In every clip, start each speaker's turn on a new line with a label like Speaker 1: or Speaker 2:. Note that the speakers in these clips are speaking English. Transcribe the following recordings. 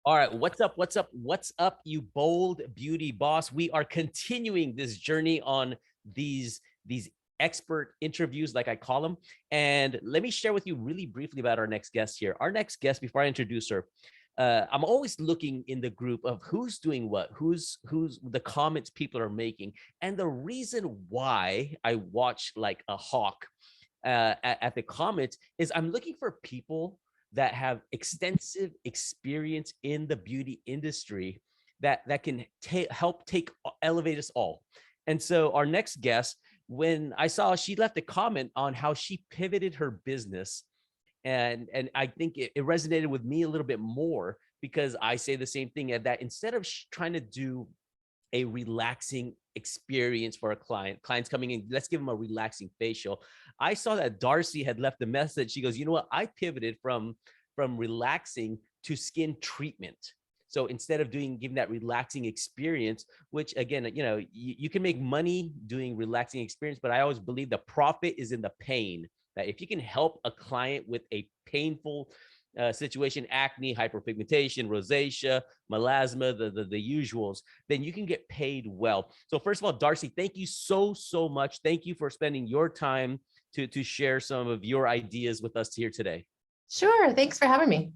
Speaker 1: All right, what's up? What's up? What's up, you bold beauty boss? We are continuing this journey on these expert interviews, like I call them. And let me share with you really briefly about our next guest here. Our next guest, before I introduce her, I'm always looking in the group of who's doing what, who's the comments people are making, and the reason why I watch like a hawk at the comments is I'm looking for people that have extensive experience in the beauty industry that can help elevate us all. And so our next guest, when I saw she left a comment on how she pivoted her business, and I think it resonated with me a little bit more, because I say the same thing, that instead of trying to do a relaxing experience for a clients coming in, let's give them a relaxing facial. I saw that Darcy had left a message. She goes, you know what? I pivoted from relaxing to skin treatment. So instead of giving that relaxing experience, which again, you can make money doing relaxing experience, but I always believe the profit is in the pain. That if you can help a client with a painful situation, acne, hyperpigmentation, rosacea, melasma, the usuals, then you can get paid well. So first of all, Darcy, thank you so much. Thank you for spending your time to share some of your ideas with us here today.
Speaker 2: Sure. Thanks for having me.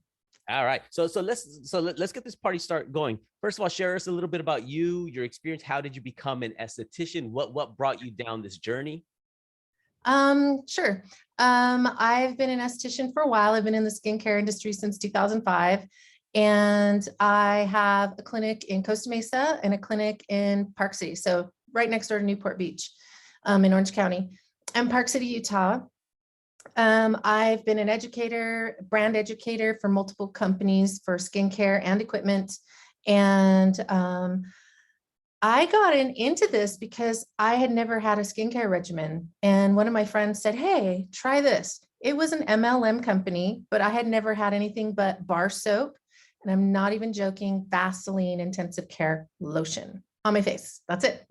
Speaker 1: All right. So let's get this party start going. First of all, share us a little bit about you, your experience. How did you become an esthetician? What brought you down this journey?
Speaker 2: Sure. I've been an esthetician for a while. I've been in the skincare industry since 2005. And I have a clinic in Costa Mesa and a clinic in Park City. So right next door to Newport Beach, in Orange County and Park City, Utah. I've been an educator, brand educator for multiple companies for skincare and equipment. And, I got into this because I had never had a skincare regimen. And one of my friends said, hey, try this. It was an MLM company, but I had never had anything but bar soap. And I'm not even joking, Vaseline intensive care lotion on my face. That's it.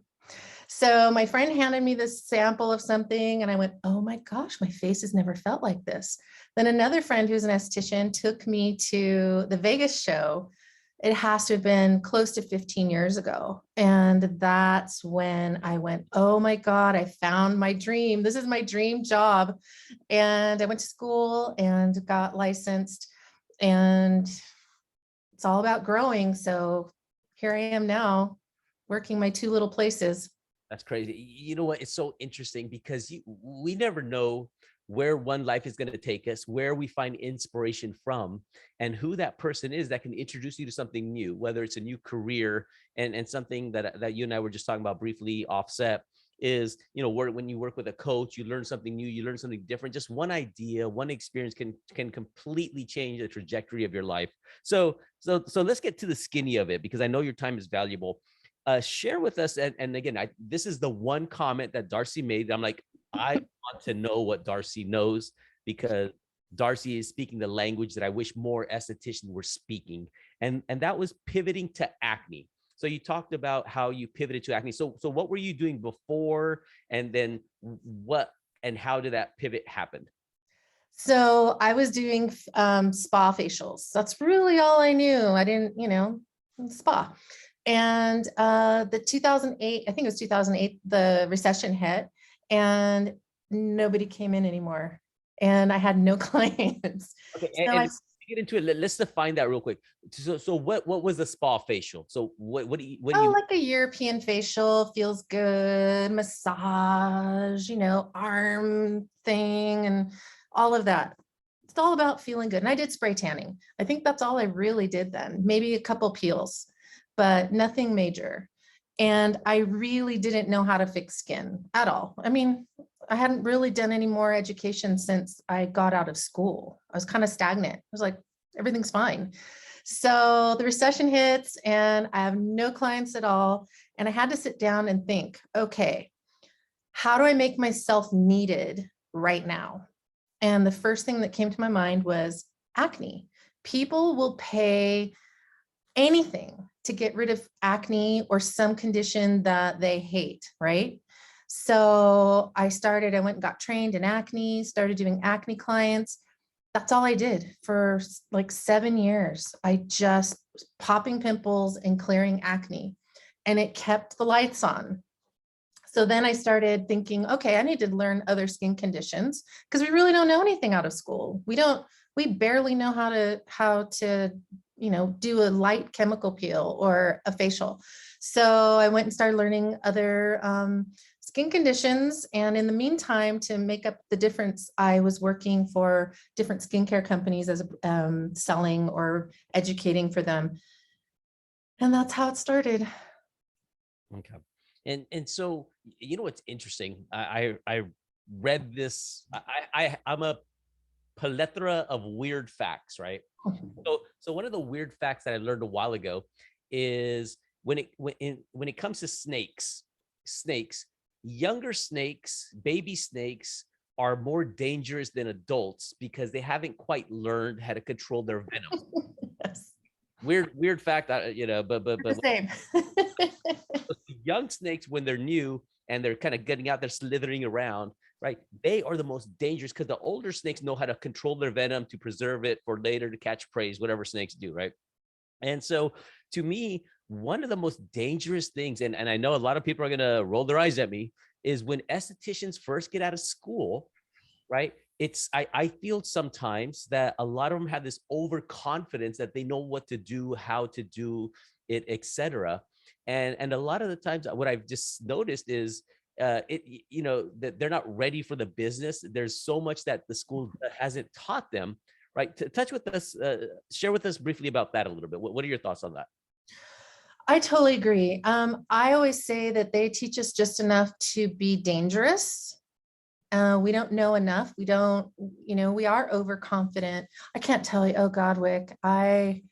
Speaker 2: So my friend handed me this sample of something and I went, oh my gosh, my face has never felt like this. Then another friend who's an esthetician took me to the Vegas show. It has to have been close to 15 years ago. And that's when I went, oh my God, I found my dream. This is my dream job. And I went to school and got licensed, and it's all about growing. So here I am now working my two little places.
Speaker 1: That's crazy. You know what? It's so interesting because we never know where one life is going to take us, where we find inspiration from, and who that person is that can introduce you to something new, whether it's a new career and something that you and I were just talking about briefly offset is, when you work with a coach, you learn something new, you learn something different. Just one idea, one experience can completely change the trajectory of your life. So let's get to the skinny of it, because I know your time is valuable. Share with us, and again, this is the one comment that Darcy made. I'm like, I want to know what Darcy knows, because Darcy is speaking the language that I wish more estheticians were speaking, and that was pivoting to acne. So you talked about how you pivoted to acne. So what were you doing before, and then what and how did that pivot happen?
Speaker 2: So I was doing spa facials. That's really all I knew. I didn't, spa. And the 2008, I think it was 2008, the recession hit and nobody came in anymore. And I had no clients.
Speaker 1: Okay,
Speaker 2: so
Speaker 1: and get into it. Let's define that real quick. So what was a spa facial? So what do you
Speaker 2: like a European facial, feels good, massage, arm thing and all of that. It's all about feeling good. And I did spray tanning. I think that's all I really did then. Maybe a couple peels, but nothing major. And I really didn't know how to fix skin at all. I mean, I hadn't really done any more education since I got out of school. I was kind of stagnant. I was like, everything's fine. So the recession hits and I have no clients at all. And I had to sit down and think, okay, how do I make myself needed right now? And the first thing that came to my mind was acne. People will pay anything to get rid of acne or some condition that they hate, right? So I went and got trained in acne, started doing acne clients. That's all I did for like 7 years. I just popping pimples and clearing acne. And it kept the lights on. So then I started thinking, okay, I need to learn other skin conditions because we really don't know anything out of school. We barely know how to, do a light chemical peel or a facial. So I went and started learning other skin conditions. And in the meantime, to make up the difference, I was working for different skincare companies as selling or educating for them. And that's how it started.
Speaker 1: Okay. And so, what's interesting, I read this, I'm a plethora of weird facts, right? So one of the weird facts that I learned a while ago is when it comes to snakes, younger snakes, baby snakes are more dangerous than adults because they haven't quite learned how to control their venom.
Speaker 2: Yes.
Speaker 1: Weird fact, but
Speaker 2: The same.
Speaker 1: young snakes, when they're new and they're kind of getting out there slithering around, right, they are the most dangerous because the older snakes know how to control their venom to preserve it for later to catch prey, whatever snakes do, right? And so to me, one of the most dangerous things, and I know a lot of people are going to roll their eyes at me, is when estheticians first get out of school, right? I feel sometimes that a lot of them have this overconfidence that they know what to do, how to do it, etc. And a lot of the times what I've just noticed is that they're not ready for the business. There's so much that the school hasn't taught them, right? Touch with us, share with us briefly about that a little bit. What are your thoughts on that?
Speaker 2: I totally agree. I always say that they teach us just enough to be dangerous. We don't know enough. We are overconfident. I can't tell you, oh God, Wick, I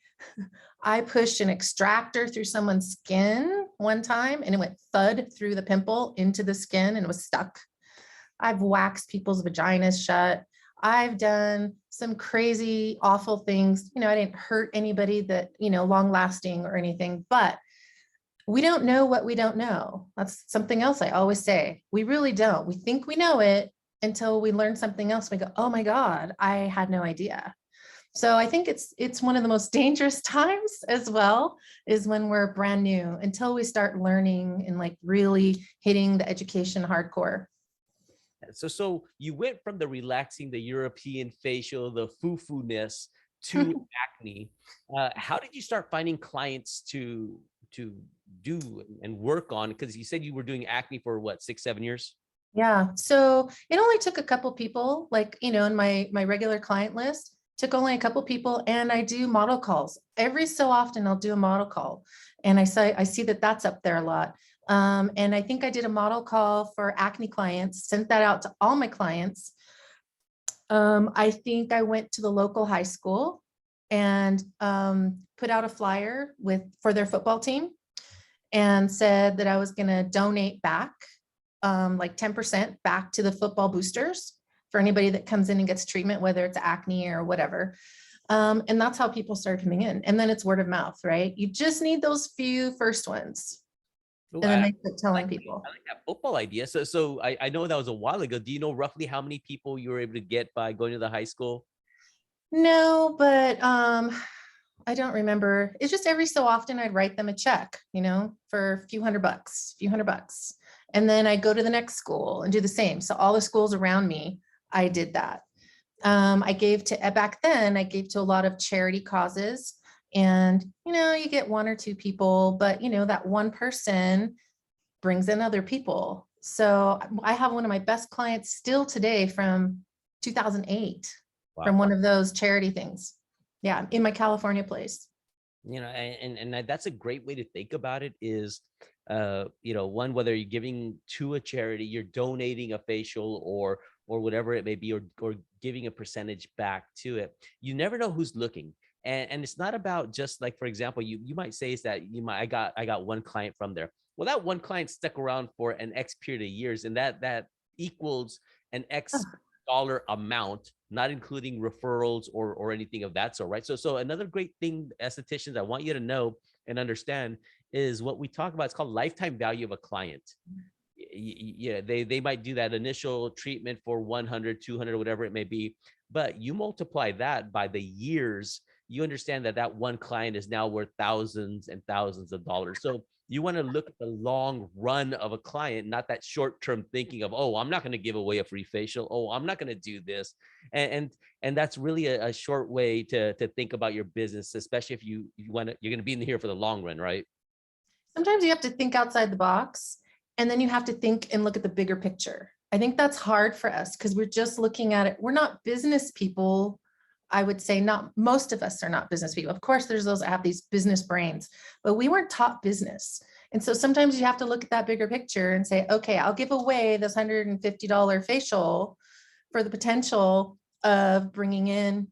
Speaker 2: pushed an extractor through someone's skin one time and it went thud through the pimple into the skin and it was stuck. I've waxed people's vaginas shut. I've done some crazy, awful things. I didn't hurt anybody that, long lasting or anything, but we don't know what we don't know. That's something else I always say. We really don't. We think we know it until we learn something else. We go, oh my God, I had no idea. So I think it's one of the most dangerous times as well, is when we're brand new until we start learning and like really hitting the education hardcore.
Speaker 1: So you went from the relaxing, the European facial, the foo-foo-ness to acne. How did you start finding clients to do and work on? Because you said you were doing acne for what, 6-7 years?
Speaker 2: Yeah. So it only took a couple people, like, in my regular client list, took only a couple people, and I do model calls. Every so often I'll do a model call. And I see that that's up there a lot. And I think I did a model call for acne clients, sent that out to all my clients. I think I went to the local high school and put out a flyer for their football team and said that I was going to donate back like 10% back to the football boosters for anybody that comes in and gets treatment, whether it's acne or whatever. And that's how people started coming in. And then it's word of mouth, right? You just need those few first ones.
Speaker 1: Ooh,
Speaker 2: And then they start telling people.
Speaker 1: I like that football idea. So I know that was a while ago. Do you know roughly how many people you were able to get by going to the high school?
Speaker 2: No, but I don't remember. It's just every so often I'd write them a check, for a few hundred bucks. And then I go to the next school and do the same. So all the schools around me, I did that. Back then I gave to a lot of charity causes, and, you get one or two people, but that one person brings in other people. So I have one of my best clients still today from 2008,
Speaker 1: Wow.
Speaker 2: from one of those charity things. Yeah. In my California place.
Speaker 1: And that's a great way to think about it is, one, whether you're giving to a charity, you're donating a facial or whatever it may be, or giving a percentage back to it. You never know who's looking. And it's not about just like, for example, you might say is that I got one client from there. Well, that one client stuck around for an X period of years, and that equals an X dollar amount, not including referrals or anything of that sort, right? So another great thing, estheticians, I want you to know and understand is what we talk about. It's called lifetime value of a client. Yeah, they might do that initial treatment for 100, 200, whatever it may be, but you multiply that by the years you understand that that one client is now worth thousands and thousands of dollars. So you want to look at the long run of a client, not that short-term thinking of, oh, I'm not going to give away a free facial. Oh, I'm not going to do this. And that's really a short way to think about your business, especially if you want to, you're going to be in here for the long run, right?
Speaker 2: Sometimes you have to think outside the box, and then you have to think and look at the bigger picture. I think that's hard for us because we're just looking at it. We're not business people. I would say not most of us are not business people. Of course, there's those that have these business brains, but we weren't taught business. And so sometimes you have to look at that bigger picture and say, okay, I'll give away this $150 facial for the potential of bringing in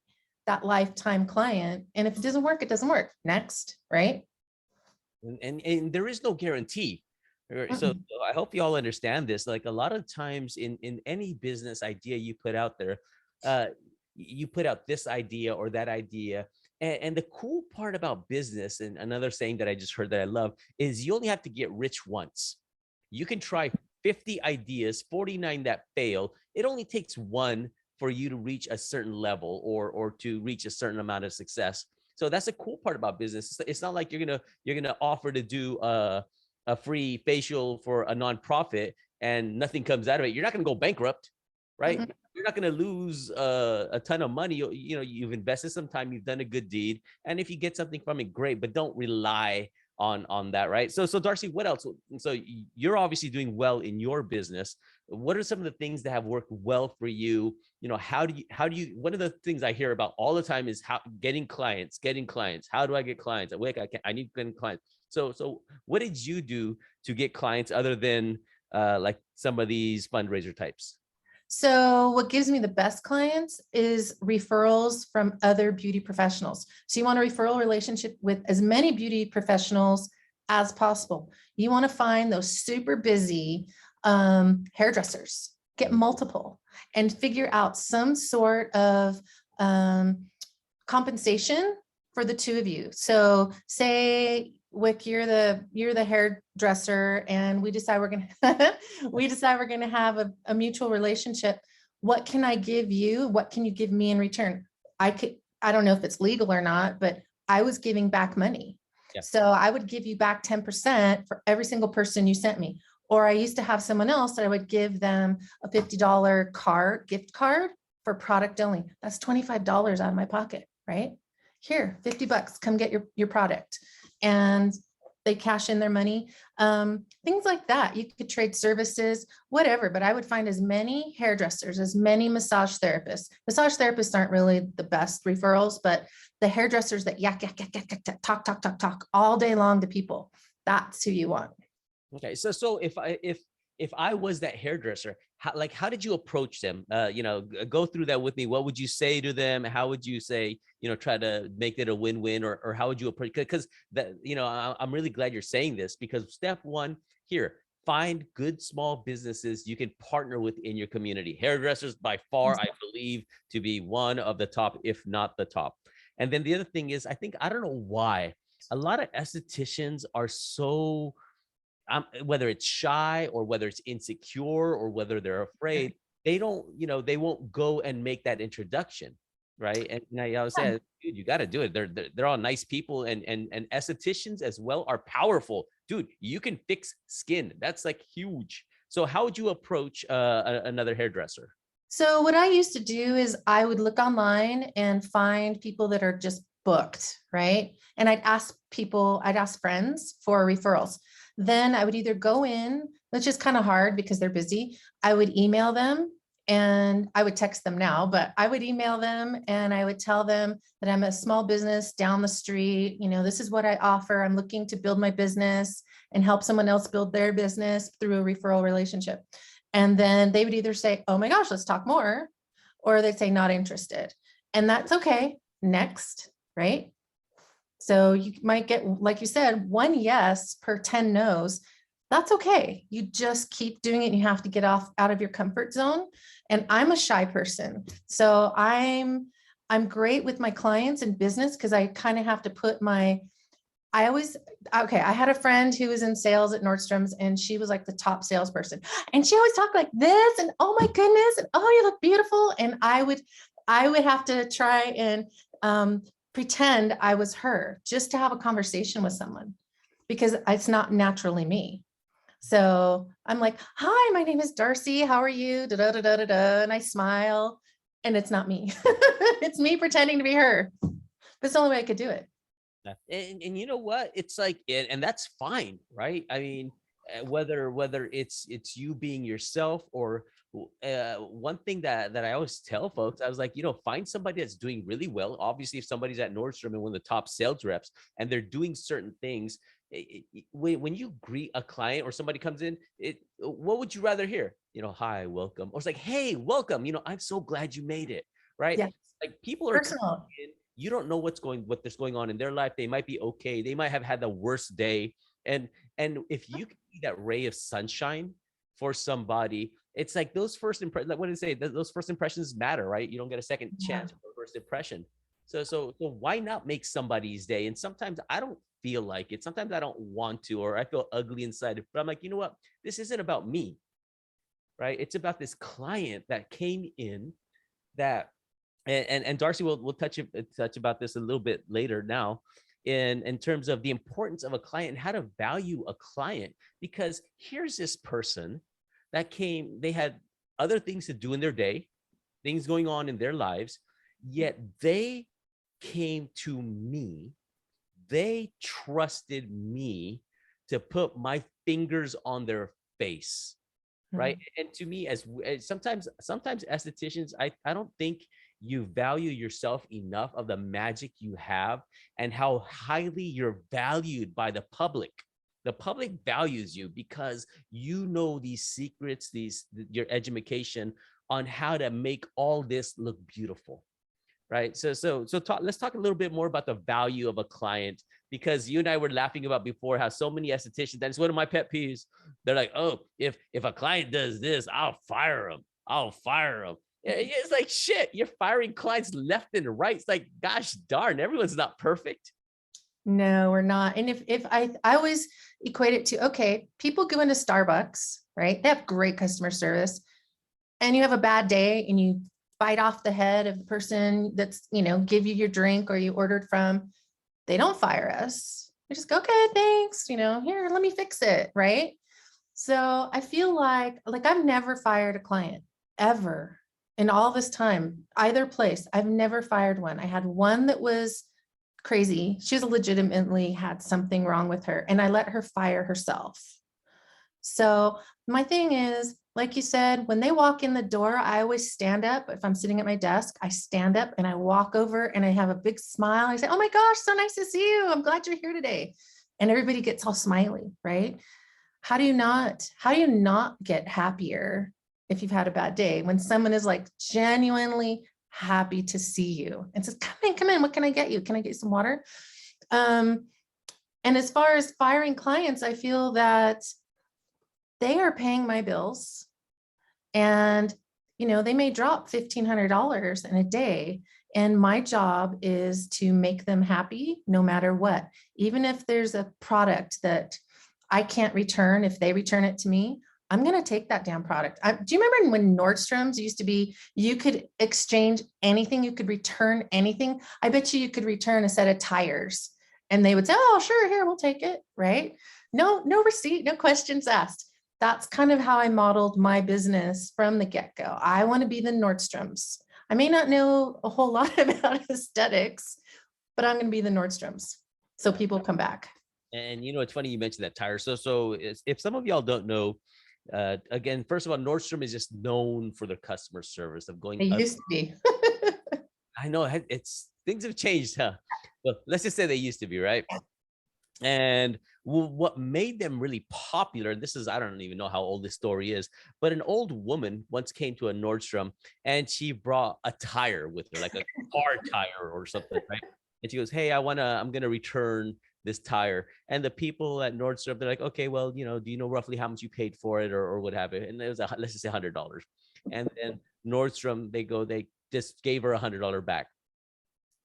Speaker 2: that lifetime client. And if it doesn't work, it doesn't work. Next, right?
Speaker 1: And there is no guarantee. So I hope you all understand this. Like a lot of times in any business idea you put out there, you put out this idea or that idea. And the cool part about business, and another saying that I just heard that I love, is you only have to get rich once. You can try 50 ideas, 49 that fail. It only takes one for you to reach a certain level or to reach a certain amount of success. So that's the cool part about business. It's not like you're gonna offer to do a free facial for a nonprofit and nothing comes out of it. You're not gonna go bankrupt, right? Mm-hmm. You're not gonna lose a ton of money. You know, you've invested some time, you've done a good deed, and if you get something from it, great. But don't rely on that, right? So Darcy, what else? So you're obviously doing well in your business. What are some of the things that have worked well for you? You know, how do you one of the things I hear about all the time is how getting clients. How do I get clients? I need to get clients. So what did you do to get clients other than like some of these fundraiser types?
Speaker 2: So what gives me the best clients is referrals from other beauty professionals. So you want a referral relationship with as many beauty professionals as possible. You want to find those super busy hairdressers, get multiple, and figure out some sort of compensation for the two of you. So say, Wick, you're the hairdresser, and we decide we're gonna have a mutual relationship. What can I give you? What can you give me in return? I don't know if it's legal or not, but I was giving back money. Yeah. So I would give you back 10% for every single person you sent me. Or I used to have someone else that I would give them a $50 gift card for product only. That's $25 out of my pocket, right? Here, $50, come get your product. And they cash in their money. Things like that. You could trade services, whatever, but I would find as many hairdressers, as many massage therapists. Massage therapists aren't really the best referrals, but the hairdressers that yak, talk all day long to people, that's who you want.
Speaker 1: Okay, so if I was that hairdresser, how did you approach them? You know, go through that with me. What would you say to them? How would you say, you know, try to make it a win-win, or how would you approach? Because that, you know, I'm really glad you're saying this, because step one here, find good small businesses you can partner with in your community. Hairdressers by far, I believe, to be one of the top, if not the top. And then the other thing is, I don't know why a lot of estheticians are so whether it's shy or whether it's insecure or whether they're afraid, they don't, you know, they won't go and make that introduction, right? And I was saying, dude, you got to do it. They're all nice people, and estheticians as well are powerful, dude. You can fix skin. That's like huge. So how would you approach another hairdresser?
Speaker 2: So what I used to do is I would look online and find people that are just booked, right? And I'd ask friends for referrals. Then I would either go in, which is kind of hard because they're busy. I would email them, and I would text them now, but I would email them and I would tell them that I'm a small business down the street. You know, this is what I offer. I'm looking to build my business and help someone else build their business through a referral relationship. And then they would either say, oh my gosh, let's talk more, or they'd say not interested. And that's okay. Next, right? So you might get, like you said, one yes per 10 no's. That's okay. You just keep doing it. And you have to get out of your comfort zone. And I'm a shy person. So I'm great with my clients in business because I kind of have to put I had a friend who was in sales at Nordstrom's, and she was like the top salesperson. And she always talked like this, and oh my goodness, and oh, you look beautiful. And I would have to try and pretend I was her just to have a conversation with someone because it's not naturally me. So I'm like, hi, my name is Darcy. How are you? Da, da, da, da, da, da. And I smile and it's not me. It's me pretending to be her. That's the only way I could do it.
Speaker 1: And you know what? It's like, and that's fine, right? I mean, whether it's you being yourself or one thing that I always tell folks, I was like, find somebody that's doing really well. Obviously, if somebody's at Nordstrom and one of the top sales reps and they're doing certain things, when you greet a client or somebody comes in, what would you rather hear? Hi, welcome, or it's like, hey, welcome. I'm so glad you made it, right?
Speaker 2: Yeah.
Speaker 1: Like people are
Speaker 2: Personal.
Speaker 1: you don't know what's there's going on in their life. They might be okay. They might have had the worst day. And if you can be that ray of sunshine for somebody, it's like those first impressions, like what did it say? Those first impressions matter, right? You don't get a second chance for first impression. So why not make somebody's day? And sometimes I don't feel like it. Sometimes I don't want to, or I feel ugly inside. But I'm like, you know what? This isn't about me, right? It's about this client that came in that and Darcy will touch about this a little bit later now in terms of the importance of a client and how to value a client, because here's this person that came, they had other things to do in their day, things going on in their lives, yet they came to me, they trusted me to put my fingers on their face, right? And to me, as sometimes estheticians, I don't think you value yourself enough of the magic you have and how highly you're valued by the public. The public values you because you know these secrets, your education on how to make all this look beautiful, right? Let's talk a little bit more about the value of a client, because you and I were laughing about before how so many estheticians, that's one of my pet peeves. They're like, oh, if a client does this, I'll fire him. I'll fire him. It's like, shit, you're firing clients left and right. It's like, gosh darn, everyone's not perfect.
Speaker 2: No, we're not. And if I always equate it to, okay, people go into Starbucks, right? They have great customer service and you have a bad day and you bite off the head of the person that's, give you your drink or you ordered from. They don't fire us. They just go, okay, thanks. Here, let me fix it. Right. So I feel like I've never fired a client ever in all this time, either place. I've never fired one. I had one that was crazy. She was legitimately had something wrong with her and I let her fire herself. So my thing is, like you said, when they walk in the door, I always stand up. If I'm sitting at my desk, I stand up and I walk over and I have a big smile. I say, oh my gosh, so nice to see you. I'm glad you're here today. And everybody gets all smiley, right? How do you not get happier if you've had a bad day when someone is like genuinely happy to see you and says, come in, what can I get you? Can I get you some water? And as far as firing clients, I feel that they are paying my bills and, they may drop $1,500 in a day. And my job is to make them happy no matter what. Even if there's a product that I can't return, if they return it to me, I'm going to take that damn product. Do you remember when Nordstrom's used to be, you could exchange anything, you could return anything? I bet you could return a set of tires and they would say, oh, sure, here, we'll take it, right? No receipt, no questions asked. That's kind of how I modeled my business from the get-go. I want to be the Nordstrom's. I may not know a whole lot about aesthetics, but I'm going to be the Nordstrom's. So people come back.
Speaker 1: And it's funny you mentioned that tire. So if some of y'all don't know, again, first of all, Nordstrom is just known for their customer service of going.
Speaker 2: It used to be.
Speaker 1: I know it's things have changed, huh? Well, let's just say they used to be, right? And what made them really popular, and this is, I don't even know how old this story is, but an old woman once came to a Nordstrom and she brought a tire with her, like a car tire or something, right? And she goes, hey, I'm going to return this tire. And the people at Nordstrom, they're like, okay, well, do you know roughly how much you paid for it or what have it? And it was, let's just say $100. And then Nordstrom, they just gave her $100 back.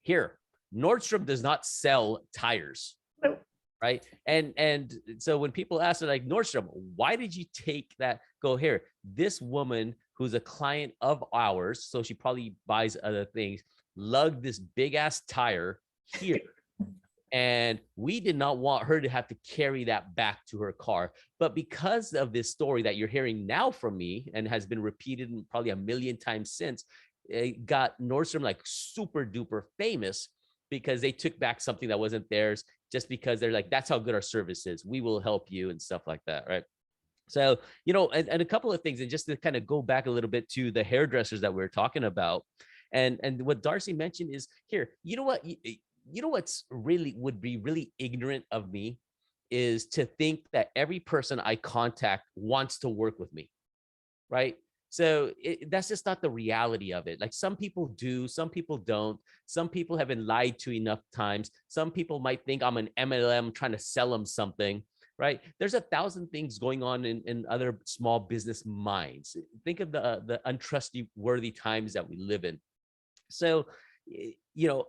Speaker 1: Here, Nordstrom does not sell tires. Right. And so when people ask her, like, Nordstrom, why did you take that? Go here. This woman who's a client of ours, so she probably buys other things, lugged this big ass tire here. And we did not want her to have to carry that back to her car. But because of this story that you're hearing now from me and has been repeated probably a million times since, it got Nordstrom like super duper famous because they took back something that wasn't theirs just because they're like, that's how good our service is. We will help you and stuff like that, right? So, and a couple of things, and just to kind of go back a little bit to the hairdressers that we were talking about, and what Darcy mentioned is here, you know what, what's really would be really ignorant of me is to think that every person I contact wants to work with me, right? So that's just not the reality of it. Like some people do, some people don't. Some people have been lied to enough times. Some people might think I'm an MLM trying to sell them something, right? There's 1,000 things going on in other small business minds. Think of the untrustworthy times that we live in. So,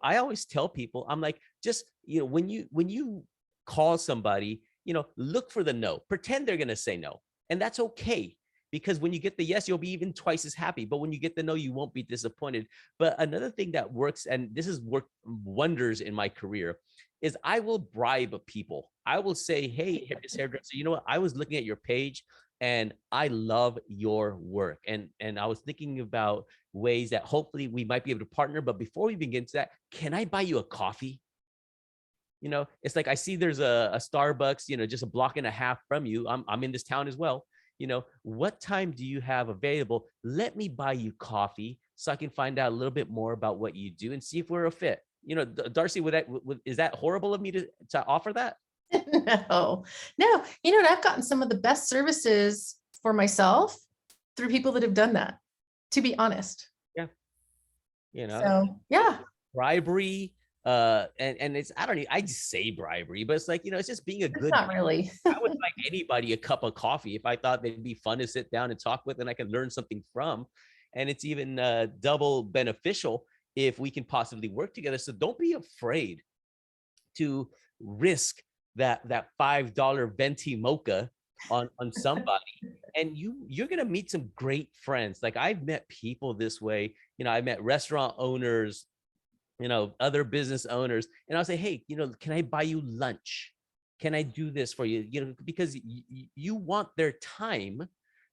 Speaker 1: I always tell people, I'm like, just, when you call somebody, look for the no, pretend they're going to say no. And that's okay. Because when you get the yes, you'll be even twice as happy. But when you get the no, you won't be disappointed. But another thing that works, and this has worked wonders in my career, is I will bribe people. I will say, hey, Miss Hairdresser, you know what? I was looking at your page and I love your work. And I was thinking about ways that hopefully we might be able to partner. But before we begin to that, can I buy you a coffee? It's like I see there's a Starbucks, just a block and a half from you. I'm in this town as well. What time do you have available? Let me buy you coffee so I can find out a little bit more about what you do and see if we're a fit. Darcy, is that horrible of me to offer that?
Speaker 2: No. You know what? I've gotten some of the best services for myself through people that have done that, to be honest.
Speaker 1: Yeah.
Speaker 2: So yeah.
Speaker 1: Bribery. And it's, I don't know, I just say bribery, but it's like, it's just being a good,
Speaker 2: not really.
Speaker 1: I would like anybody a cup of coffee if I thought they'd be fun to sit down and talk with and I could learn something from. And it's even double beneficial if we can possibly work together. So don't be afraid to risk that $5 venti mocha on somebody. And you're going to meet some great friends. Like I've met people this way. I've met restaurant owners, other business owners, and I'll say, hey, can I buy you lunch? Can I do this for you? Because you want their time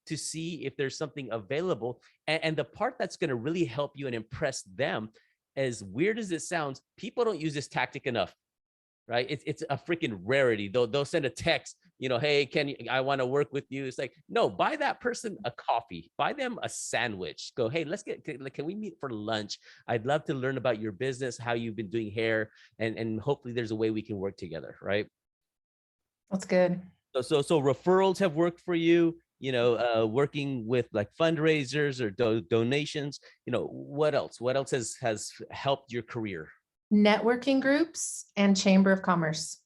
Speaker 1: to see if there's something available. And the part that's going to really help you and impress them, as weird as it sounds, people don't use this tactic enough, right? It's a freaking rarity. They'll send a text, hey, I want to work with you. It's like, no, buy that person a coffee, buy them a sandwich. Go, hey, can we meet for lunch? I'd love to learn about your business, how you've been doing hair, and hopefully there's a way we can work together, right?
Speaker 2: That's good.
Speaker 1: So referrals have worked for you, working with like fundraisers or donations. What else has helped your career?
Speaker 2: Networking groups and Chamber of Commerce.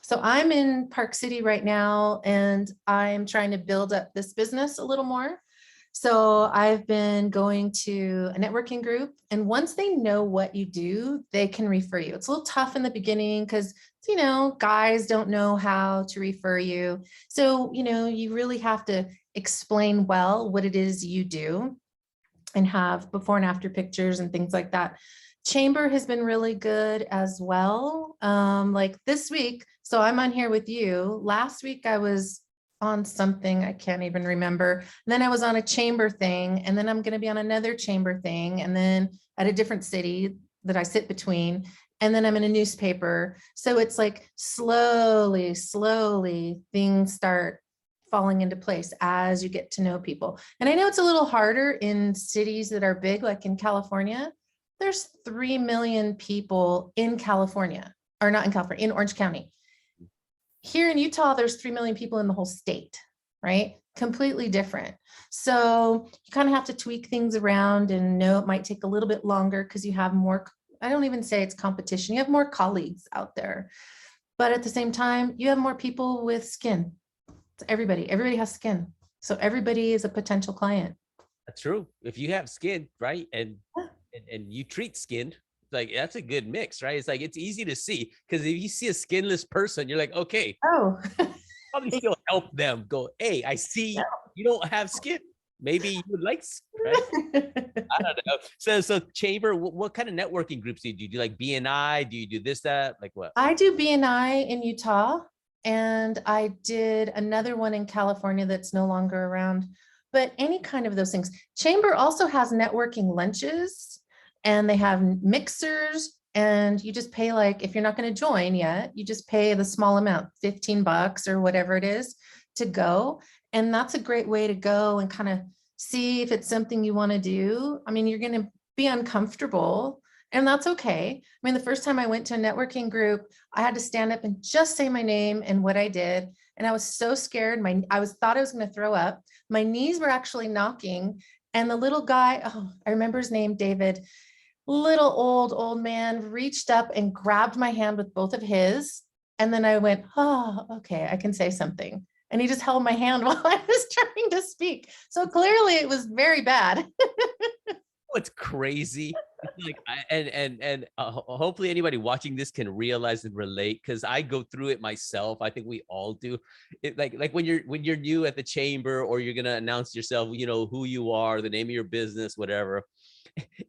Speaker 2: So I'm in Park City right now, and I'm trying to build up this business a little more. So I've been going to a networking group, and once they know what you do, they can refer you. It's a little tough in the beginning because, guys don't know how to refer you. So, you really have to explain well what it is you do and have before and after pictures and things like that. Chamber has been really good as well. Like this week, so I'm on here with you. Last week I was on something, I can't even remember. And then I was on a chamber thing, and then I'm going to be on another chamber thing, and then at a different city that I sit between, and then I'm in a newspaper. So it's like slowly things start falling into place as you get to know people. And I know it's a little harder in cities that are big, like in California. There's 3 million people in California, or not in California, in Orange County. Here in Utah, there's 3 million people in the whole state, right? Completely different. So you kind of have to tweak things around, and know it might take a little bit longer because you have more, I don't even say it's competition. You have more colleagues out there, but at the same time, you have more people with skin. Everybody has skin. So everybody is a potential client.
Speaker 1: That's true. If you have skin, right? And you treat skin, like that's a good mix, right? It's like, it's easy to see, because if you see a skinless person, you're like, okay,
Speaker 2: oh,
Speaker 1: probably still help them. Go, hey, I see you don't have skin. Maybe you would like, right? I don't know. So chamber, what kind of networking groups do you do? Do you like BNI? Do you do this, that? Like what?
Speaker 2: I do BNI in Utah, and I did another one in California that's no longer around, but any kind of those things. Chamber also has networking lunches, and they have mixers, and you just pay, like, if you're not going to join yet, you just pay the small amount, $15 or whatever it is, to go. And that's a great way to go and kind of see if it's something you want to do. I mean, you're going to be uncomfortable, and that's okay. I mean, the first time I went to a networking group, I had to stand up and just say my name and what I did. And I was so scared. Thought I was going to throw up. My knees were actually knocking. And the little guy, oh, I remember his name, David, little old man, reached up and grabbed my hand with both of his. And then I went, oh, okay, I can say something. And he just held my hand while I was trying to speak. So clearly it was very bad.
Speaker 1: What's crazy? It's like, hopefully anybody watching this can realize and relate, because I go through it myself. I think we all do. It like when you're new at the chamber, or you're gonna announce yourself, you know, who you are, the name of your business, whatever.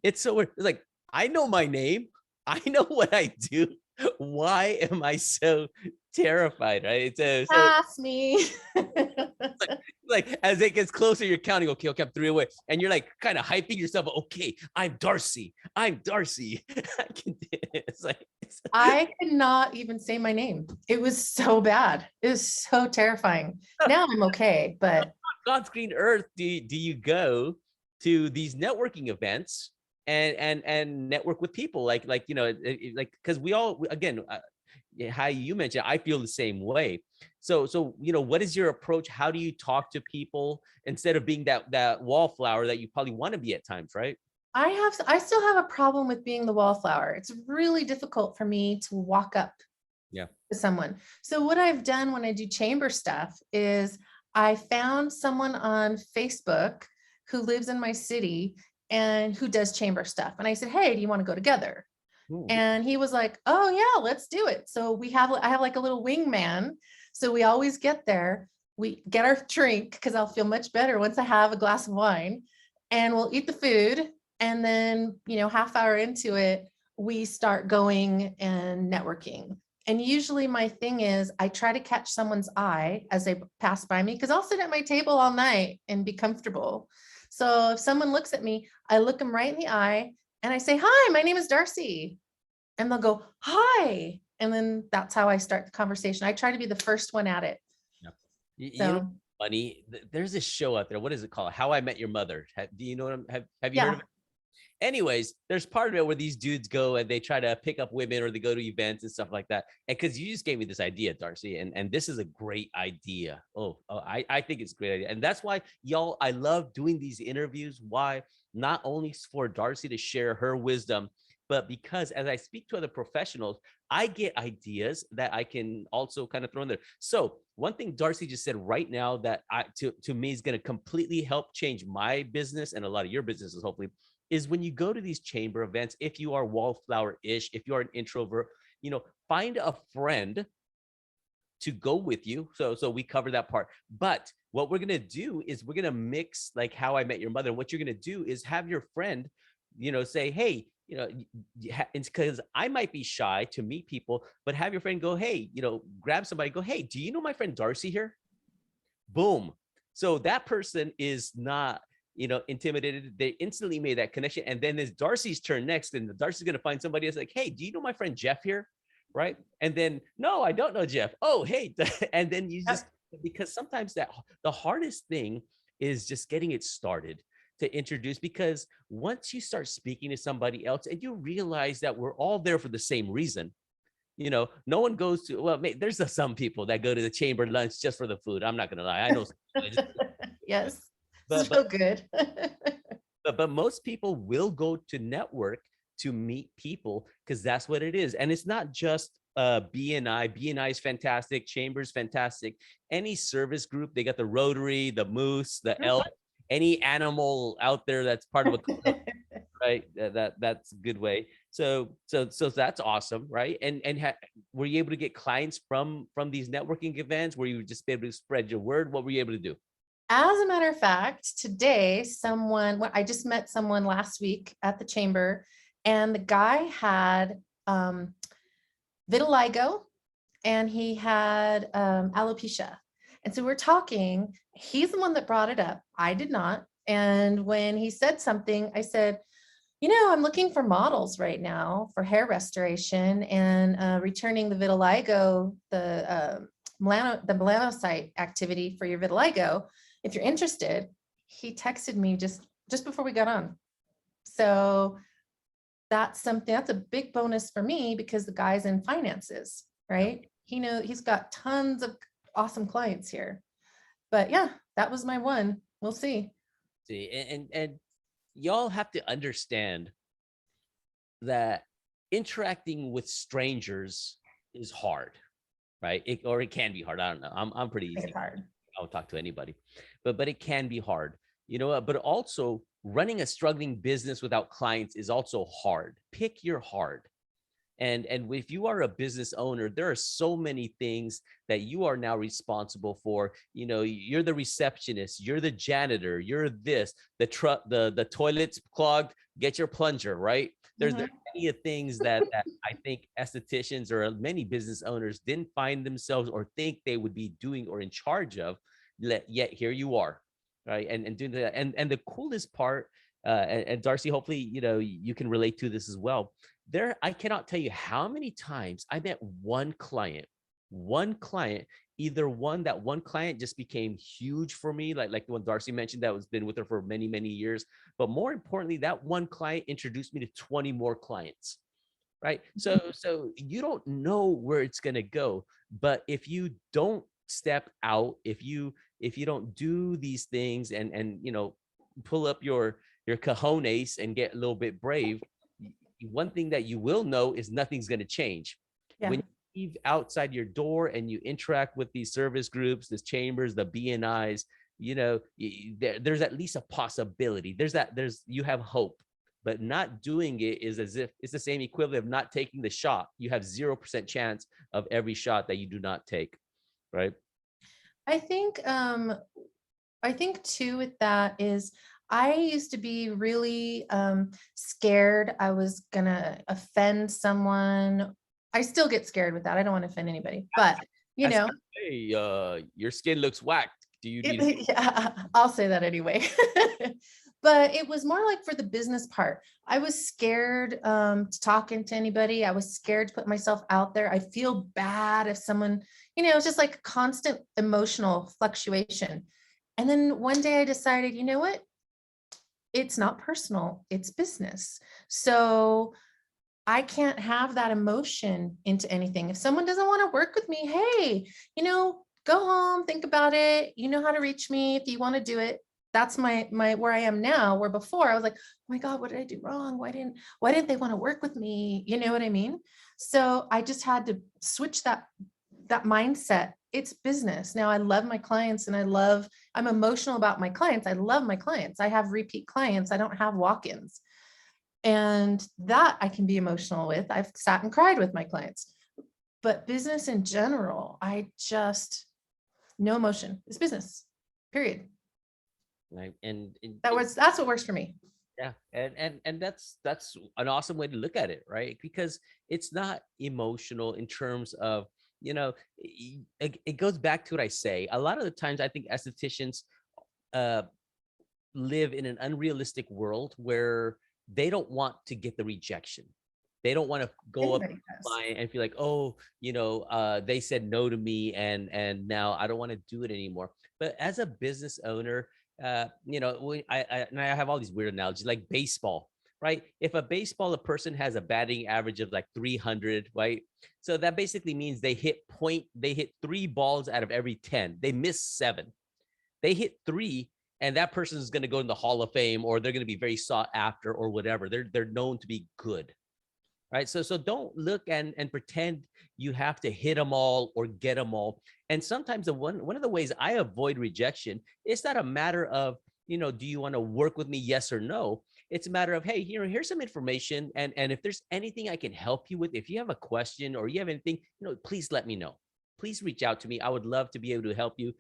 Speaker 1: It's so weird. It's like, I know my name. I know what I do. Why am I so terrified? Right. So
Speaker 2: Pass me.
Speaker 1: like as it gets closer, you're counting, okay, I'm 3 away. And you're like kind of hyping yourself. Okay, I'm Darcy. I'm Darcy. I can do it. It's like,
Speaker 2: I could not even say my name. It was so bad. It was so terrifying. Now I'm okay, but
Speaker 1: God's green earth do you go to these networking events and network with people, like you know, like, because we all, again, how you mentioned, I feel the same way. So you know, what is your approach? How do you talk to people instead of being that wallflower that you probably want to be at times, right?
Speaker 2: I still have a problem with being the wallflower. It's really difficult for me to walk up
Speaker 1: Yeah.
Speaker 2: to someone. So what I've done when I do chamber stuff is I found someone on Facebook who lives in my city and who does chamber stuff. And I said, hey, do you want to go together?
Speaker 1: Ooh.
Speaker 2: And he was like, oh yeah, let's do it. So I have like a little wingman. So we always get there. We get our drink, because I'll feel much better once I have a glass of wine, and we'll eat the food. And then, you know, half hour into it, we start going and networking. And usually my thing is I try to catch someone's eye as they pass by me, because I'll sit at my table all night and be comfortable. So if someone looks at me, I look them right in the eye and I say, hi, my name is Darcy. And they'll go, hi. And then that's how I start the conversation. I try to be the first one at it.
Speaker 1: Yeah. You know,
Speaker 2: So
Speaker 1: funny, there's this show out there. What is it called? How I Met Your Mother. Do you know what have you heard of
Speaker 2: yeah,
Speaker 1: it? Anyways, there's part of it where these dudes go and they try to pick up women, or they go to events and stuff like that. And because you just gave me this idea, Darcy, and this is a great idea. I think it's a great idea. And that's why, y'all, I love doing these interviews. Why? Not only for Darcy to share her wisdom, but because as I speak to other professionals, I get ideas that I can also kind of throw in there. So one thing Darcy just said right now that to me is going to completely help change my business and a lot of your businesses, hopefully, is when you go to these chamber events, if you are wallflower-ish, if you are an introvert, you know, find a friend to go with you. So we cover that part. But what we're gonna do is we're gonna mix like How I Met Your Mother. And what you're gonna do is have your friend, you know, say, hey, you know, it's because I might be shy to meet people, but have your friend go, hey, you know, grab somebody, go, hey, do you know my friend Darcy here? Boom. So that person is not, you know, intimidated. They instantly made that connection. And then it's Darcy's turn next. And Darcy's going to find somebody else like, hey, do you know my friend Jeff here? Right. And then, no, I don't know Jeff. Oh, hey. And then you just, because sometimes the hardest thing is just getting it started to introduce, because once you start speaking to somebody else and you realize that we're all there for the same reason, you know, no one goes to, well, there's some people that go to the chamber lunch just for the food. I'm not going to lie. I know.
Speaker 2: yes,
Speaker 1: but,
Speaker 2: so
Speaker 1: but,
Speaker 2: good.
Speaker 1: but most people will go to network to meet people, because that's what it is. And it's not just BNI. BNI is fantastic. Chamber's fantastic. Any service group, they got the Rotary, the Moose, the Elk, any animal out there that's part of a club, right? That's a good way. So that's awesome, right? And were you able to get clients from these networking events? Were you just able to spread your word? What were you able to do?
Speaker 2: As a matter of fact, today, I just met someone last week at the chamber, and the guy had vitiligo and he had alopecia. And so we're talking, he's the one that brought it up. I did not. And when he said something, I said, I'm looking for models right now for hair restoration and returning the vitiligo, the melanocyte activity for your vitiligo. If you're interested, he texted me just before we got on. So that's a big bonus for me because the guy's in finances, right? He's got tons of awesome clients here. But yeah, that was my one. We'll see.
Speaker 1: See, and y'all have to understand that interacting with strangers is hard, right? It can be hard. I don't know. I'm pretty easy.
Speaker 2: It's hard.
Speaker 1: I'll talk to anybody, but it can be hard, but also running a struggling business without clients is also hard. Pick your hard. And if you are a business owner, there are so many things that you are now responsible for. You're the receptionist, you're the janitor, you're this, the truck, the toilet's clogged, get your plunger, right? There's many of things that I think estheticians or many business owners didn't find themselves or think they would be doing or in charge of, yet here you are, right? And doing that. And the coolest part, and Darcy, hopefully, you can relate to this as well. I cannot tell you how many times I met one client, either that one client just became huge for me, like the one Darcy mentioned that was been with her for many, many years. But more importantly, that one client introduced me to 20 more clients, right? So you don't know where it's going to go, but if you don't step out, if you don't do these things and pull up your cojones and get a little bit brave, one thing that you will know is nothing's going to change.
Speaker 2: Yeah.
Speaker 1: When you leave outside your door and you interact with these service groups, the chambers, the BNIs, there's at least a possibility. You have hope, but not doing it is as if it's the same equivalent of not taking the shot. You have 0% chance of every shot that you do not take, right?
Speaker 2: I think too with that is I used to be really scared I was gonna offend someone. I still get scared with that. I don't want to offend anybody, but
Speaker 1: hey, your skin looks whacked. Do you need
Speaker 2: yeah, I'll say that anyway. But it was more like for the business part. I was scared to talk into anybody. I was scared to put myself out there. I feel bad if someone, it's just like constant emotional fluctuation. And then one day I decided, you know what? It's not personal, it's business. So I can't have that emotion into anything. If someone doesn't want to work with me, hey, go home, think about it. You know how to reach me if you want to do it. That's my where I am now, where before I was like, oh my God, what did I do wrong? Why didn't they want to work with me? You know what I mean? So I just had to switch that mindset. It's business. Now I love my clients and I'm emotional about my clients. I love my clients. I have repeat clients. I don't have walk-ins. And that I can be emotional with. I've sat and cried with my clients. But business in general, no emotion. It's business, period.
Speaker 1: right? And
Speaker 2: That's what works for me.
Speaker 1: yeah, and that's an awesome way to look at it, right? Because it's not emotional in terms of, it goes back to what I say. A lot of the times I think estheticians live in an unrealistic world where they don't want to get the rejection. They don't want to go up and feel like, oh, they said no to me and now I don't want to do it anymore. But as a business owner, I have all these weird analogies like baseball, right? If a person has a batting average of like 300, right? So that basically means they hit 3 balls out of every 10. They miss 7. They hit 3, and that person is going to go in the Hall of Fame, or they're going to be very sought after or whatever. They're known to be good, right? So don't look and pretend you have to hit them all or get them all. And sometimes one of the ways I avoid rejection, it's not a matter of, do you want to work with me? Yes or no. It's a matter of, hey, here's some information. And if there's anything I can help you with, if you have a question or you have anything, please let me know. please reach out to me. I would love to be able to help you.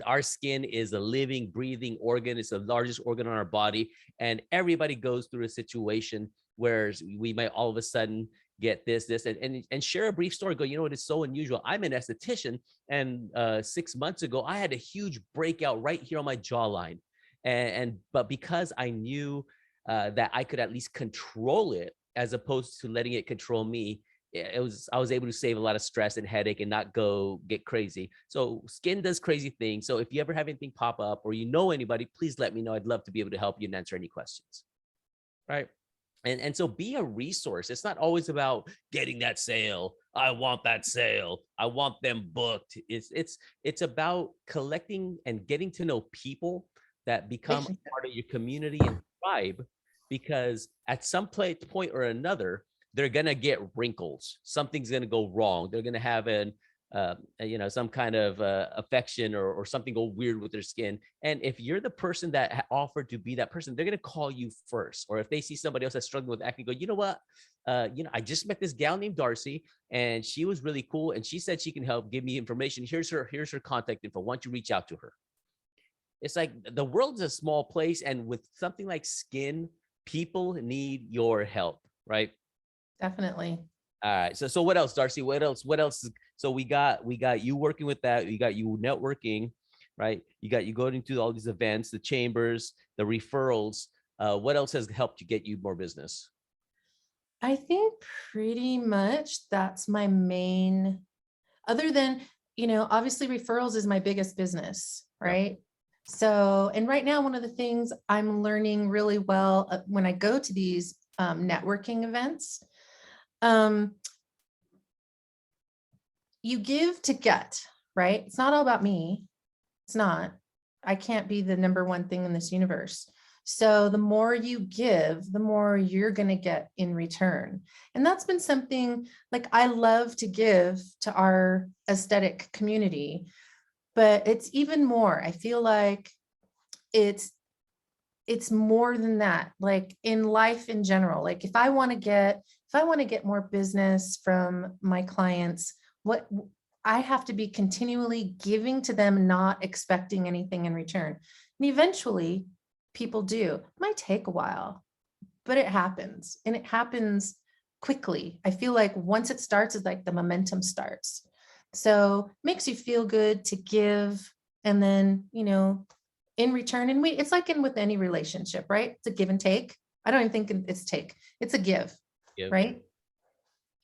Speaker 1: Our skin is a living, breathing organ. It's the largest organ on our body. And everybody goes through a situation where we might all of a sudden get this, and share a brief story. Go, you know what? It's so unusual. I'm an esthetician, and 6 months ago, I had a huge breakout right here on my jawline. But because I knew that I could at least control it as opposed to letting it control me, I was able to save a lot of stress and headache and not go get crazy. So skin does crazy things. So if you ever have anything pop up or you know anybody, please let me know. I'd love to be able to help you and answer any questions. Right. And so be a resource. It's not always about getting that sale. I want that sale. I want them booked. It's about collecting and getting to know people that become part of your community and tribe, because at some point or another, they're gonna get wrinkles. Something's gonna go wrong. They're gonna have some kind of affection or something go weird with their skin. And if you're the person that offered to be that person, they're going to call you first. Or if they see somebody else that's struggling with acne, go, you know what? I just met this gal named Darcy, and she was really cool. And she said she can help. Give me information. Here's her contact info. Why don't you reach out to her? It's like the world's a small place. And with something like skin, people need your help, right?
Speaker 2: Definitely.
Speaker 1: All right. So what else, Darcy? What else? So we got you working with that. We got you networking, right? You going to all these events, the chambers, the referrals. What else has helped you get you more business?
Speaker 2: I think pretty much that's my main, other than, obviously referrals is my biggest business, right? Yep. So, and right now, one of the things I'm learning really well when I go to these networking events, you give to get, right? It's not all about me. It's not. I can't be the number one thing in this universe. So the more you give, the more you're going to get in return. And that's been something like I love to give to our aesthetic community, but it's even more. I feel like it's more than that, like in life in general. Like if I want to get more business from my clients, what I have to be continually giving to them, not expecting anything in return. And eventually people do. It might take a while, but it happens, and it happens quickly. I feel like once it starts, it's like the momentum starts. So it makes you feel good to give. And then, in return, and it's like with any relationship, right? It's a give and take. I don't even think it's take, it's a give. Right?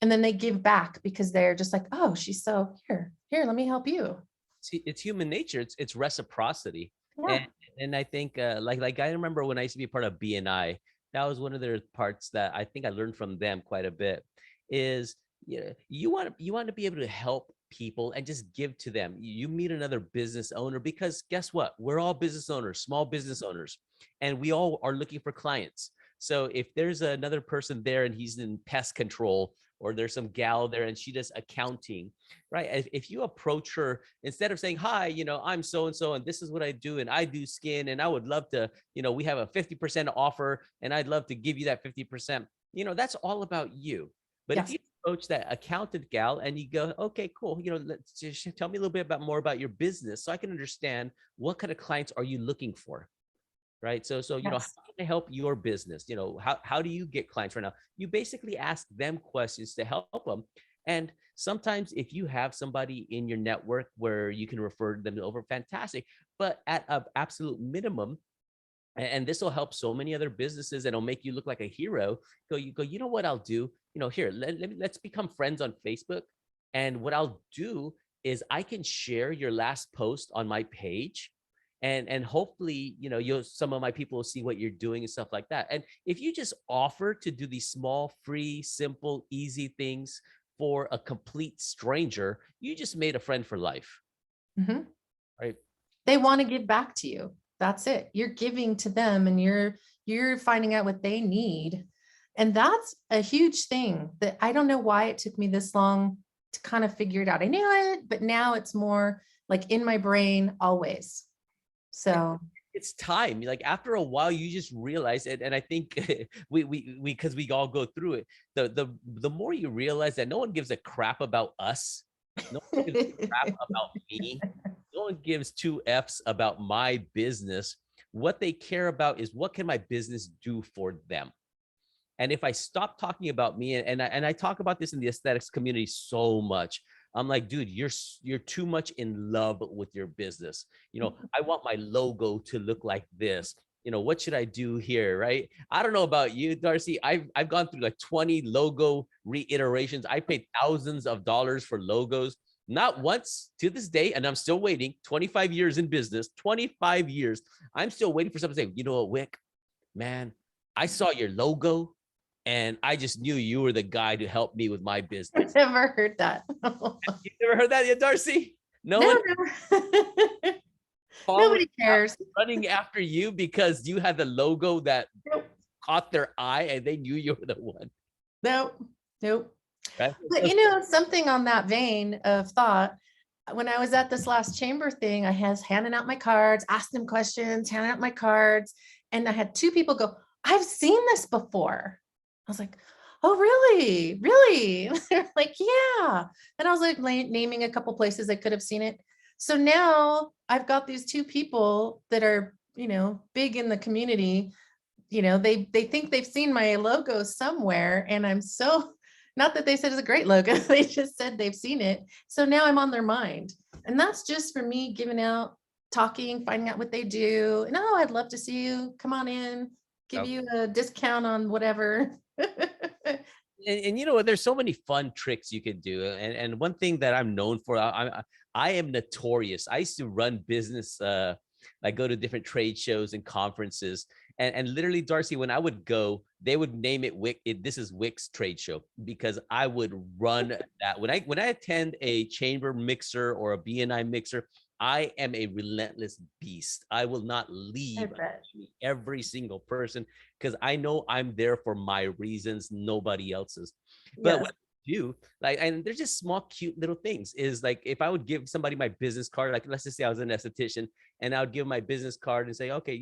Speaker 2: And then they give back because they're just like, oh, she's so here, let me help you.
Speaker 1: See, it's human nature. It's reciprocity.
Speaker 2: Yeah.
Speaker 1: And I think like I remember when I used to be part of BNI, that was one of their parts that I think I learned from them quite a bit, is you want to be able to help people and just give to them. You meet another business owner, because guess what? We're all business owners, small business owners, and we all are looking for clients. So if there's another person there and he's in pest control, or there's some gal there and she does accounting, right? If you approach her, instead of saying, hi, I'm so-and-so, and this is what I do, and I do skin, and I would love to, we have a 50% offer, and I'd love to give you that 50%, that's all about you. But yes, if you approach that accountant gal and you go, okay, cool, let's just tell me a little bit more about your business so I can understand what kind of clients are you looking for. Right. So, yes, how can I help your business? How do you get clients right now? You basically ask them questions to help them. And sometimes if you have somebody in your network where you can refer them over, fantastic. But at an absolute minimum, and this will help so many other businesses, and it'll make you look like a hero. You know what I'll do? Here, let's become friends on Facebook. And what I'll do is I can share your last post on my page. And hopefully, some of my people will see what you're doing and stuff like that. And if you just offer to do these small, free, simple, easy things for a complete stranger, you just made a friend for life. Mm-hmm. Right?
Speaker 2: They want to give back to you. That's it. You're giving to them, and you're finding out what they need. And that's a huge thing that I don't know why it took me this long to kind of figure it out. I knew it, but now it's more like in my brain always. So
Speaker 1: it's time. Like after a while, you just realize it. And I think because we all go through it. The more you realize that no one gives a crap about us, No one gives a crap about me. No one gives two F's about my business. What they care about is what can my business do for them? And if I stop talking about me, and I talk about this in the aesthetics community so much, I'm like, dude, you're too much in love with your business. I want my logo to look like this. What should I do here, right? I don't know about you, Darcy. I've gone through like 20 logo reiterations. I paid thousands of dollars for logos, not once to this day, and I'm still waiting. 25 years in business, 25 years. I'm still waiting for someone to say, you know what, Wick, man, I saw your logo and I just knew you were the guy to help me with my business.
Speaker 2: Never heard that.
Speaker 1: You never heard that yet, Darcy? No one
Speaker 2: Never.
Speaker 1: following,
Speaker 2: Nobody cares.
Speaker 1: running after you because you had the logo that
Speaker 2: Nope.
Speaker 1: caught their eye and they knew you were the one.
Speaker 2: Nope. Nope.
Speaker 1: Right?
Speaker 2: But something on that vein of thought, when I was at this last chamber thing, I was handing out my cards, asking them questions, handing out my cards, and I had two people go, I've seen this before. I was like, oh, really? Really? They're like, yeah. And I was like naming a couple places I could have seen it. So now I've got these two people that are, big in the community. They think they've seen my logo somewhere, and I'm so, not that they said it's a great logo, they just said they've seen it. So now I'm on their mind. And that's just for me giving out, talking, finding out what they do. And oh, I'd love to see you. Come on in, give you a discount on whatever.
Speaker 1: And you know what? There's so many fun tricks you can do. And one thing that I'm known for, I am notorious. I used to run business. I go to different trade shows and conferences, and literally, Darcy, when I would go, they would name it Wick. This is Wick's trade show, because I would run that. When I attend a chamber mixer or a BNI mixer, I am a relentless beast. I will not leave every single person because I know I'm there for my reasons, nobody else's. But
Speaker 2: Yes.
Speaker 1: what I do, like, and there's just small, cute little things, is like if I would give somebody my business card, like let's just say I was an esthetician, and I would give my business card and say, okay,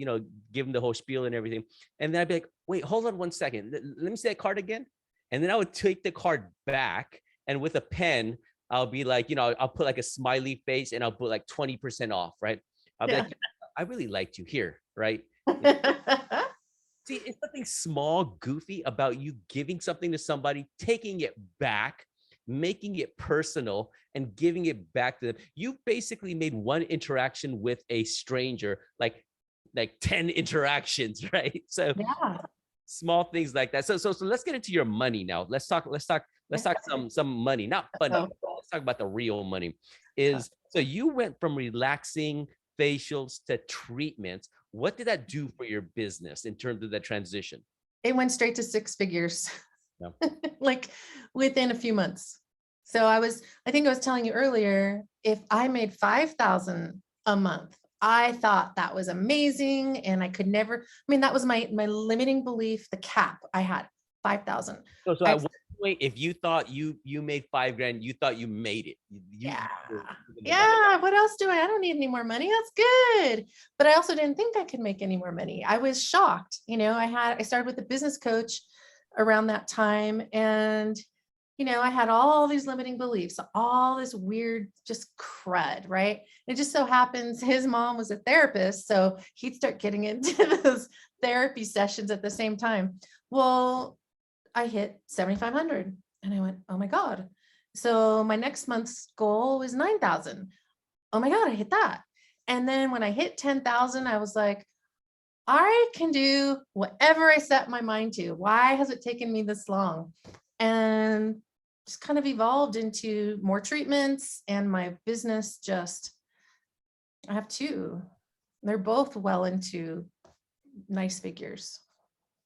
Speaker 1: give them the whole spiel and everything. And then I'd be like, wait, hold on one second. Let me see that card again. And then I would take the card back, and with a pen, I'll be like, I'll put like a smiley face and I'll put like 20% off, right? I'll be like, I really liked you here, right? See, it's something small, goofy about you giving something to somebody, taking it back, making it personal, and giving it back to them. You basically made one interaction with a stranger, like 10 interactions, right? So small things like that. So let's get into your money now. Let's talk some money, not funny. Let's talk about the real money. So you went from relaxing facials to treatments. What did that do for your business in terms of that transition?
Speaker 2: It went straight to six figures,
Speaker 1: Yeah.
Speaker 2: like within a few months. So I think I was telling you earlier, if I made 5,000 a month, I thought that was amazing. And I could never, that was my limiting belief, the cap I had, 5,000.
Speaker 1: So at one point, if you thought you made $5,000, you thought you made it.
Speaker 2: Yeah. What else do I don't need any more money. That's good. But I also didn't think I could make any more money. I was shocked. I started with a business coach around that time, and I had all these limiting beliefs, all this weird, just crud, right? It just so happens his mom was a therapist, so he'd start getting into those therapy sessions at the same time. Well, I hit 7,500 and I went, oh my God. So my next month's goal was 9,000. Oh my God, I hit that. And then when I hit 10,000, I was like, I can do whatever I set my mind to. Why has it taken me this long? And just kind of evolved into more treatments, and my business I have two. They're both well into nice figures.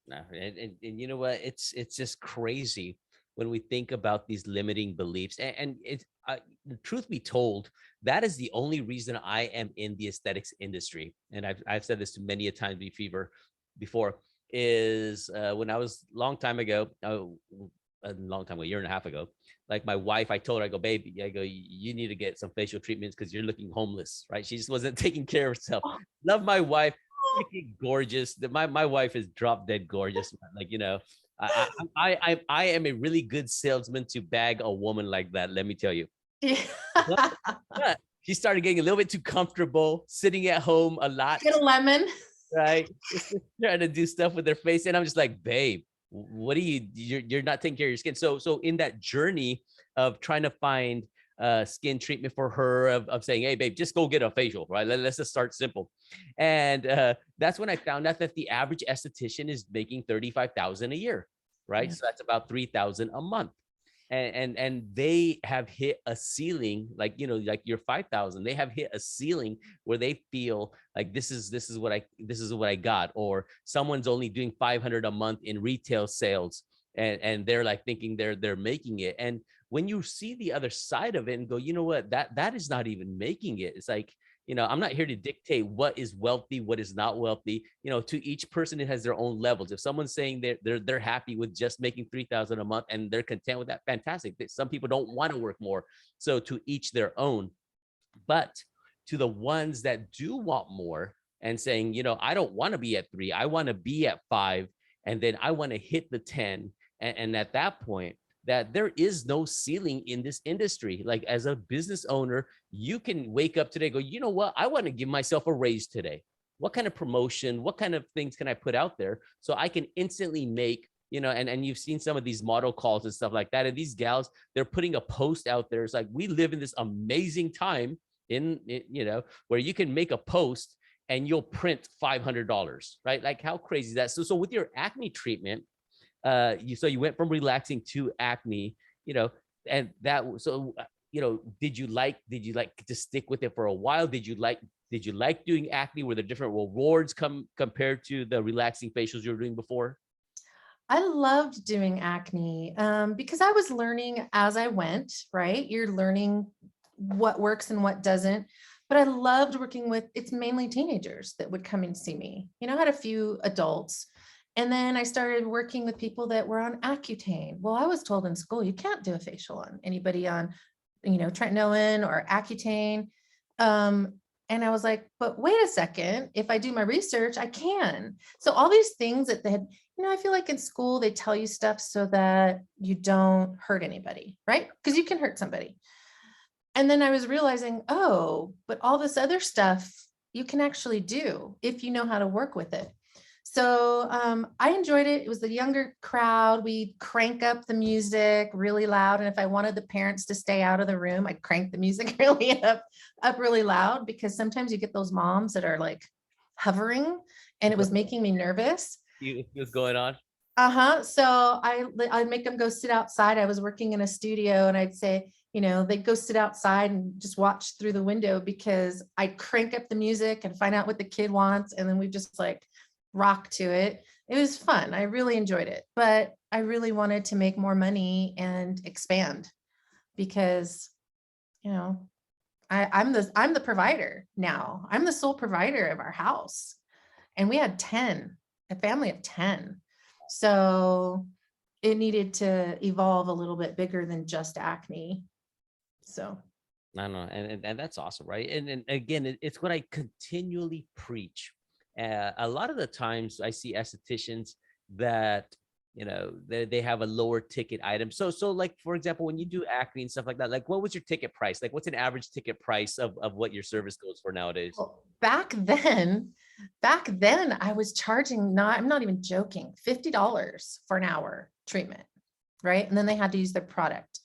Speaker 1: And you know what? It's just crazy when we think about these limiting beliefs. And it's truth be told, that is the only reason I am in the aesthetics industry. And I've said this to many a time before, is when I was a long time ago, a year and a half ago, like my wife, I told her, I go, baby, you need to get some facial treatments because you're looking homeless, right? She just wasn't taking care of herself. Love my wife, freaking gorgeous. My wife is drop dead gorgeous. Like, I am a really good salesman to bag a woman like that. Let me tell you.
Speaker 2: Yeah.
Speaker 1: But she started getting a little bit too comfortable sitting at home a lot,
Speaker 2: Get a lemon.
Speaker 1: right? Just trying to do stuff with their face. And I'm just like, babe, what are you're not taking care of your skin. So in that journey of trying to find skin treatment for her, of saying, hey, babe, just go get a facial, right? Let's just start simple. And that's when I found out that the average esthetician is making 35,000 a year, right?
Speaker 2: Yeah.
Speaker 1: So that's about 3,000 a month. And they have hit a ceiling, like, you know, like your 5,000, they have hit a ceiling where they feel like this is what I got, or someone's only doing 500 a month in retail sales, and they're like thinking they're making it. And when you see the other side of it and go, you know what, that is not even making it. It's like, you know, I'm not here to dictate what is wealthy, what is not wealthy. You know, to each person, it has their own levels. If someone's saying they're happy with just making 3,000 a month and they're content with that, fantastic. Some people don't want to work more. So to each their own. But to the ones that do want more and saying, you know, I don't want to be at 3, I want to be at 5, and then I want to hit the 10. And at that point, that there is no ceiling in this industry. Like, as a business owner, you can wake up today, go, you know what, I want to give myself a raise today. What kind of promotion, what kind of things can I put out there so I can instantly make, you know, and you've seen some of these model calls and stuff like that. And these gals, they're putting a post out there. It's like, we live in this amazing time in, you know, where you can make a post and you'll print $500, right? Like, how crazy is that? So with your acne treatment, you went from relaxing to acne, you know, and that, so, you know, did you like to stick with it for a while? Did you like doing acne? Were there different rewards compared to the relaxing facials you were doing before?
Speaker 2: I loved doing acne because I was learning as I went, right? You're learning what works and what doesn't. But I loved working with, it's mainly teenagers that would come and see me. You know, I had a few adults. And then I started working with people that were on Accutane. Well, I was told in school, you can't do a facial on anybody on, you know, tretinoin or Accutane. And I was like, but wait a second, if I do my research, I can. So all these things that they had, you know, I feel like in school, they tell you stuff so that you don't hurt anybody, right? Because you can hurt somebody. And then I was realizing, oh, but all this other stuff you can actually do if you know how to work with it. So I enjoyed it. It was the younger crowd. We'd crank up the music really loud. And if I wanted the parents to stay out of the room, I'd crank the music really up really loud, because sometimes you get those moms that are like hovering, and it was making me nervous.
Speaker 1: What's going on?
Speaker 2: So I'd make them go sit outside. I was working in a studio, and I'd say, you know, they'd go sit outside and just watch through the window, because I'd crank up the music and find out what the kid wants. And then we just like rock to it. It was fun. I really enjoyed it, but I really wanted to make more money and expand, because, you know, I'm the provider now. I'm the sole provider of our house. And we had 10, a family of 10. So it needed to evolve a little bit bigger than just acne. So
Speaker 1: I don't know, and that's awesome, right? And again, it's what I continually preach. A lot of the times I see estheticians that, you know, they have a lower ticket item. So like, for example, when you do acne and stuff like that, like, what was your ticket price? Like, what's an average ticket price of what your service goes for nowadays?
Speaker 2: well, back then I was charging, I'm not even joking, $50 for an hour treatment, right? And then they had to use their product.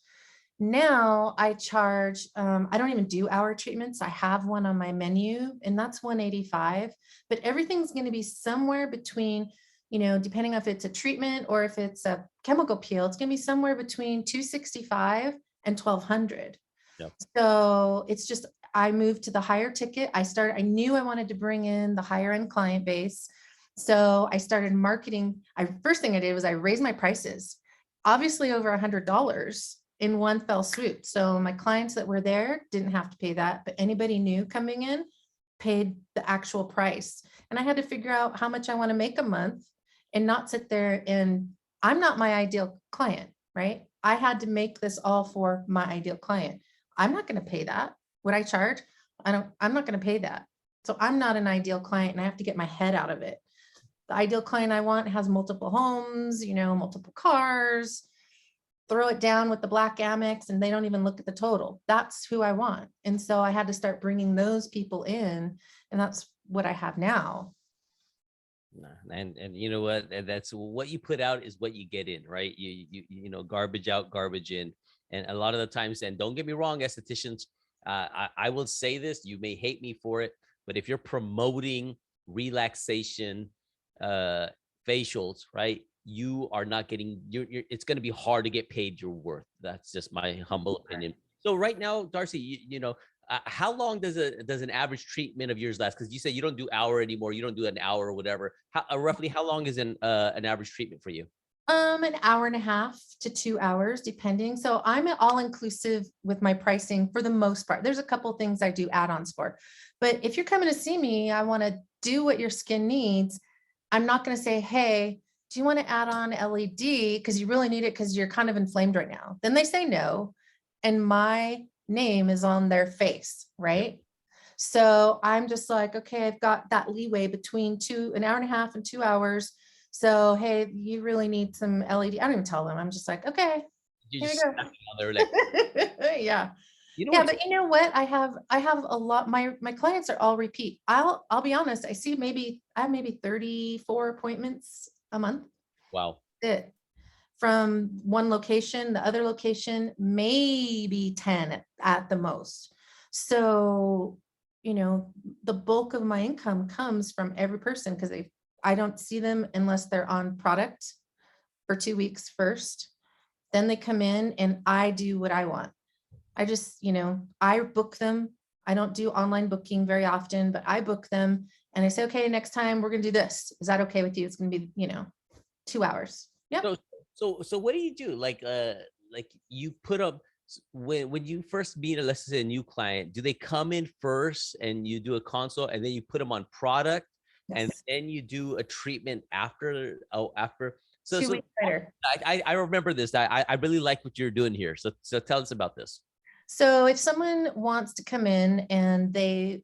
Speaker 2: Now I charge, I don't even do hour treatments. I have one on my menu, and that's $185, but everything's going to be somewhere between, you know, depending if it's a treatment or if it's a chemical peel, it's going to be somewhere between $265 and $1,200.
Speaker 1: Yep.
Speaker 2: So it's just, I moved to the higher ticket. I knew I wanted to bring in the higher end client base. So I started marketing. First thing I did was I raised my prices, obviously over $100 in one fell swoop. So my clients that were there didn't have to pay that, but anybody new coming in paid the actual price. And I had to figure out how much I want to make a month and not sit there, and I'm not my ideal client, right? I had to make this all for my ideal client. I'm not going to pay that. What I charge, I'm not going to pay that. So I'm not an ideal client, and I have to get my head out of it. The ideal client I want has multiple homes, you know, multiple cars, throw it down with the black Amex and they don't even look at the total. That's who I want. And so I had to start bringing those people in, and that's what I have now.
Speaker 1: And you know what? And that's what you put out is what you get in, right? You know, garbage out, garbage in. And a lot of the times, and don't get me wrong, estheticians, I will say this, you may hate me for it, but if you're promoting relaxation facials, right, you are not getting it's going to be hard to get paid your worth. That's just my humble opinion. So right now, Darcy, you know, how long does an average treatment of yours last? Because you said you don't do hour anymore, you don't do an hour or whatever. Roughly how long is an average treatment for you?
Speaker 2: An hour and a half to 2 hours, depending. So I'm all inclusive with my pricing for the most part. There's a couple things I do add-ons for, but if you're coming to see me, I want to do what your skin needs. I'm not going to say, hey, do you want to add on LED? Because you really need it because you're kind of inflamed right now. Then they say no. And my name is on their face, right? So I'm just like, okay, I've got that leeway between an hour and a half and 2 hours. So, hey, you really need some LED. I don't even tell them. I'm just like, okay,
Speaker 1: You
Speaker 2: here
Speaker 1: just
Speaker 2: you
Speaker 1: snap it on there like,
Speaker 2: yeah.
Speaker 1: you know
Speaker 2: Yeah,
Speaker 1: what?
Speaker 2: but you know what? I have a lot, my clients are all repeat. I'll be honest, I have maybe 34 appointments a month.
Speaker 1: Wow.
Speaker 2: It from one location, the other location, maybe 10 at the most. So, you know, the bulk of my income comes from every person because I don't see them unless they're on product for 2 weeks first. Then they come in and I do what I want. I just, you know, I book them. I don't do online booking very often, but I book them and I say, okay, next time we're going to do this. Is that okay with you? It's going to be, you know, 2 hours. Yep.
Speaker 1: So what do you do? Like you put up when you first meet, let's say, a new client, do they come in first and you do a consult and then you put them on product and
Speaker 2: Yes.
Speaker 1: then you do a treatment after? Oh, after. So
Speaker 2: 2 weeks later.
Speaker 1: I remember this. I really like what you're doing here. So tell us about this.
Speaker 2: So if someone wants to come in and they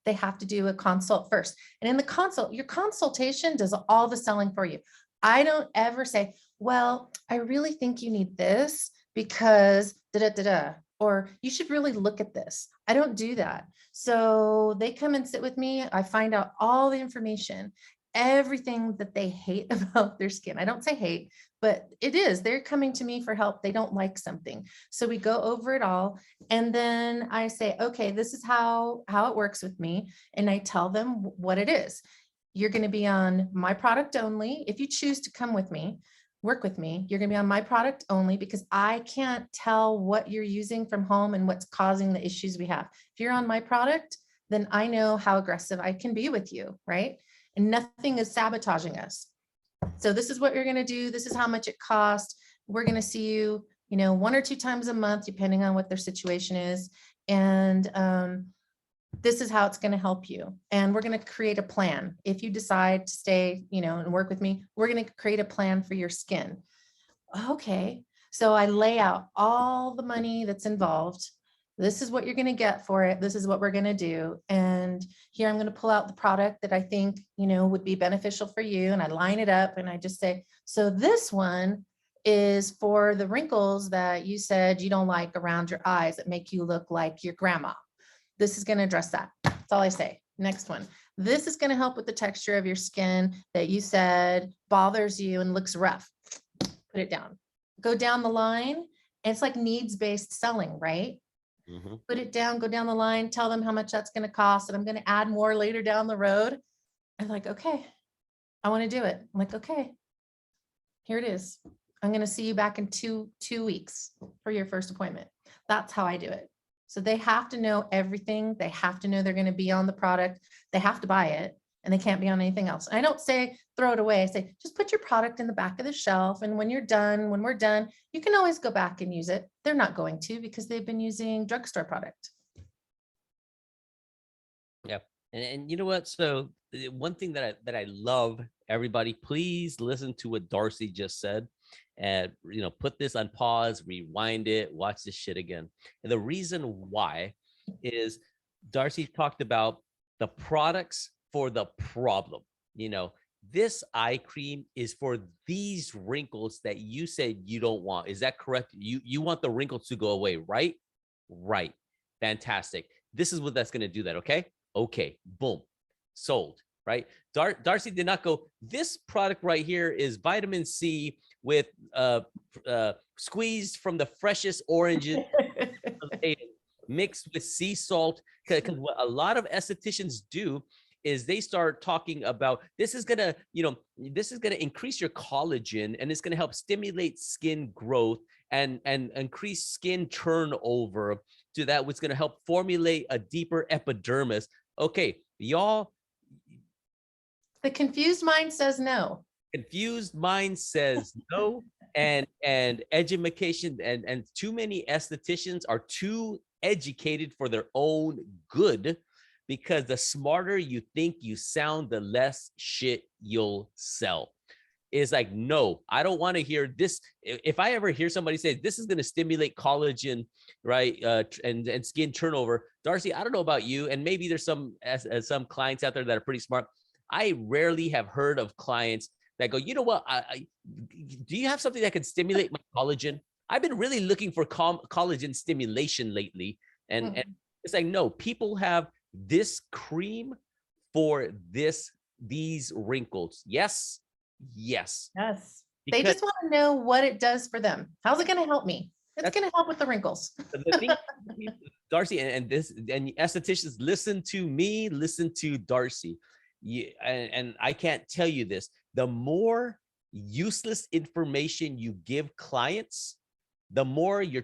Speaker 2: have to do a consult first, and in the consult, your consultation does all the selling for you. I don't ever say, well, I really think you need this because da da da da, or you should really look at this. I don't do that. So they come and sit with me. I find out all the information, everything that they hate about their skin. I don't say hate, but it is. They're coming to me for help. They don't like something. So we go over it all. And then I say, okay, this is how it works with me. And I tell them what it is. You're going to be on my product only. If you choose to come with me, work with me, you're going to be on my product only because I can't tell what you're using from home and what's causing the issues we have. If you're on my product, then I know how aggressive I can be with you, right? And nothing is sabotaging us. So this is what you're going to do. This is how much it costs. We're going to see you, you know, 1 or 2 times a month, depending on what their situation is. And this is how it's going to help you. And we're going to create a plan. If you decide to stay, you know, and work with me, we're going to create a plan for your skin. Okay. So I lay out all the money that's involved. This is what you're going to get for it. This is what we're going to do. And here I'm going to pull out the product that I think, you know, would be beneficial for you. And I line it up and I just say, so this one is for the wrinkles that you said you don't like around your eyes that make you look like your grandma. This is going to address that. That's all I say. Next one. This is going to help with the texture of your skin that you said bothers you and looks rough. Put it down. Go down the line. And it's like needs-based selling, right?
Speaker 1: Mm-hmm.
Speaker 2: Put it down, go down the line, tell them how much that's going to cost. And I'm going to add more later down the road. I'm like, okay, I want to do it. I'm like, okay, here it is. I'm going to see you back in two weeks for your first appointment. That's how I do it. So they have to know everything. They have to know they're going to be on the product. They have to buy it and they can't be on anything else. I don't say throw it away. I say, just put your product in the back of the shelf. And when you're done, when we're done, you can always go back and use it. They're not going to because they've been using drugstore product.
Speaker 1: Yeah. And you know what? So one thing that I love, everybody, please listen to what Darcy just said. And, you know, put this on pause, rewind it, watch this shit again. And the reason why is Darcy talked about the products for the problem. You know, this eye cream is for these wrinkles that you said you don't want. Is that correct? You want the wrinkles to go away, right? Right. Fantastic. This is what that's going to do that. Okay. Okay. Boom. Sold. Right. Darcy did not go, this product right here is vitamin C with squeezed from the freshest oranges mixed with sea salt. Because what a lot of estheticians do is they start talking about this is gonna, this is gonna increase your collagen and it's gonna help stimulate skin growth and increase skin turnover to that, what's gonna help formulate a deeper epidermis. Okay, y'all.
Speaker 2: The confused mind says no.
Speaker 1: Confused mind says no, and education and too many estheticians are too educated for their own good, because the smarter you think you sound, the less shit you'll sell. Is like, no, I don't want to hear this. If I ever hear somebody say this is going to stimulate collagen, right, and skin turnover, Darcy, I don't know about you, and maybe there's some clients out there that are pretty smart. I rarely have heard of clients that go, you know what, do you have something that can stimulate my collagen? I've been really looking for collagen stimulation lately, and it's like, no, people have this cream for these wrinkles. Yes. Yes.
Speaker 2: Yes. They just want to know what it does for them. How's it going to help me? It's going to help with the wrinkles.
Speaker 1: The thing, Darcy, and estheticians, listen to me, listen to Darcy. And I can't tell you this, the more useless information you give clients, the more you're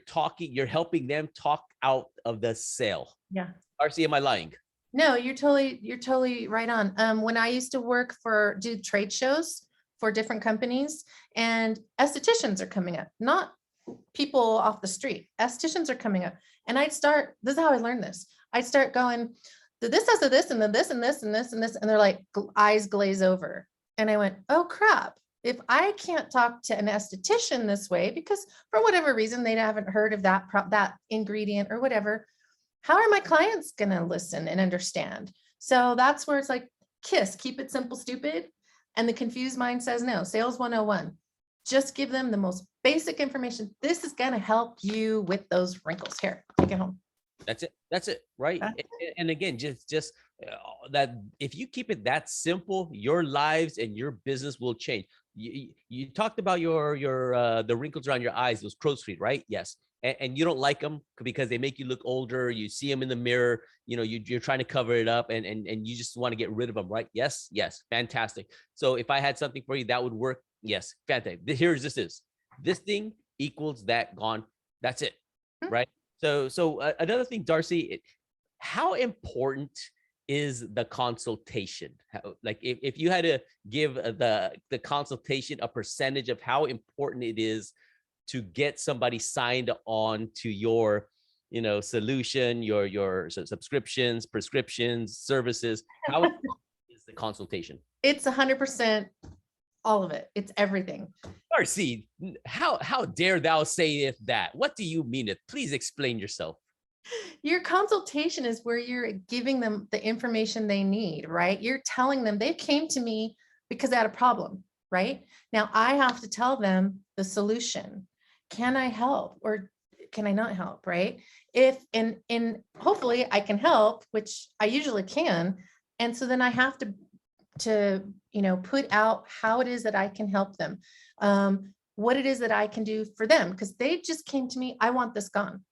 Speaker 1: helping them talk out of the sale.
Speaker 2: Yeah.
Speaker 1: Darcy, am I lying?
Speaker 2: No, you're totally right on. When I used to do trade shows for different companies, and estheticians are coming up, not people off the street, estheticians are coming up. And this is how I learned this. I'd start going, this has this, and then this, and this, and this, and this. And they're like, eyes glaze over. And I went, oh crap. If I can't talk to an esthetician this way, because for whatever reason, they haven't heard of that ingredient or whatever, how are my clients going to listen and understand? So that's where it's like, keep it simple, stupid. And the confused mind says no. Sales 101. Just give them the most basic information. This is going to help you with those wrinkles. Here, take it home.
Speaker 1: That's it. Right. And again, just that if you keep it that simple, your lives and your business will change. You talked about the wrinkles around your eyes, those crow's feet, right? Yes. And you don't like them because they make you look older. You see them in the mirror, you're trying to cover it up, and you just want to get rid of them, right? Yes. Fantastic. So if I had something for you that would work, yes, fantastic. This thing equals that, gone. That's it, right? So another thing, Darcy, how important is the consultation? Like if you had to give the consultation a percentage of how important it is to get somebody signed on to your, solution, your subscriptions, prescriptions, services, how is the consultation?
Speaker 2: It's 100%, all of it. It's everything.
Speaker 1: Darcy, how dare thou say that? What do you mean it? Please explain yourself.
Speaker 2: Your consultation is where you're giving them the information they need, right? You're telling them they came to me because they had a problem, right? Now I have to tell them the solution. Can I help or can I not help, right? And hopefully I can help, which I usually can. And so then I have to put out how it is that I can help them, what it is that I can do for them, because they just came to me, I want this gone.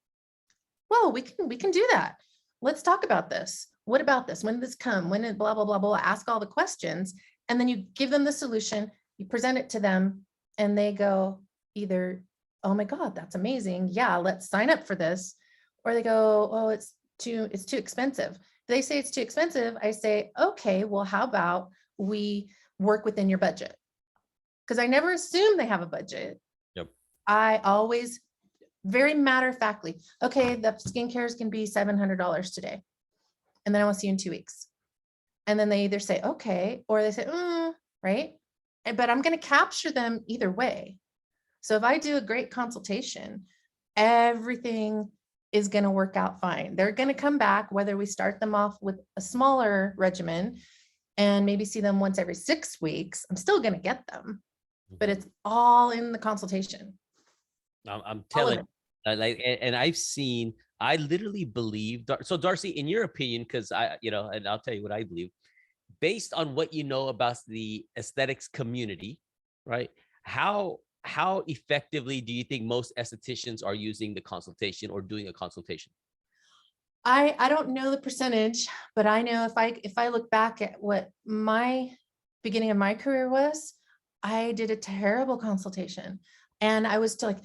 Speaker 2: Well, we can do that. Let's talk about this. What about this? When did this come? When did blah, blah, blah, blah, ask all the questions. And then you give them the solution, you present it to them, and they go either, oh my God, that's amazing. Yeah, let's sign up for this. Or they go, oh, it's too expensive. If they say it's too expensive, I say, okay, well, how about we work within your budget? Because I never assume they have a budget.
Speaker 1: Yep.
Speaker 2: I always very matter-of-factly, okay, the skincare is going to be $700 today. And then I want to see you in 2 weeks. And then they either say, okay, or they say, right. But I'm going to capture them either way. So if I do a great consultation, everything is going to work out fine. They're going to come back, whether we start them off with a smaller regimen and maybe see them once every 6 weeks, I'm still going to get them, but it's all in the consultation.
Speaker 1: I'm
Speaker 2: All of
Speaker 1: telling
Speaker 2: it.
Speaker 1: like, and I've seen, I literally believe, so Darcy, in your opinion, because and I'll tell you what I believe, based on what you know about the aesthetics community, right? How effectively do you think most estheticians are using the consultation or doing a consultation?
Speaker 2: I don't know the percentage, but I know if I look back at what my beginning of my career was, I did a terrible consultation. And I was like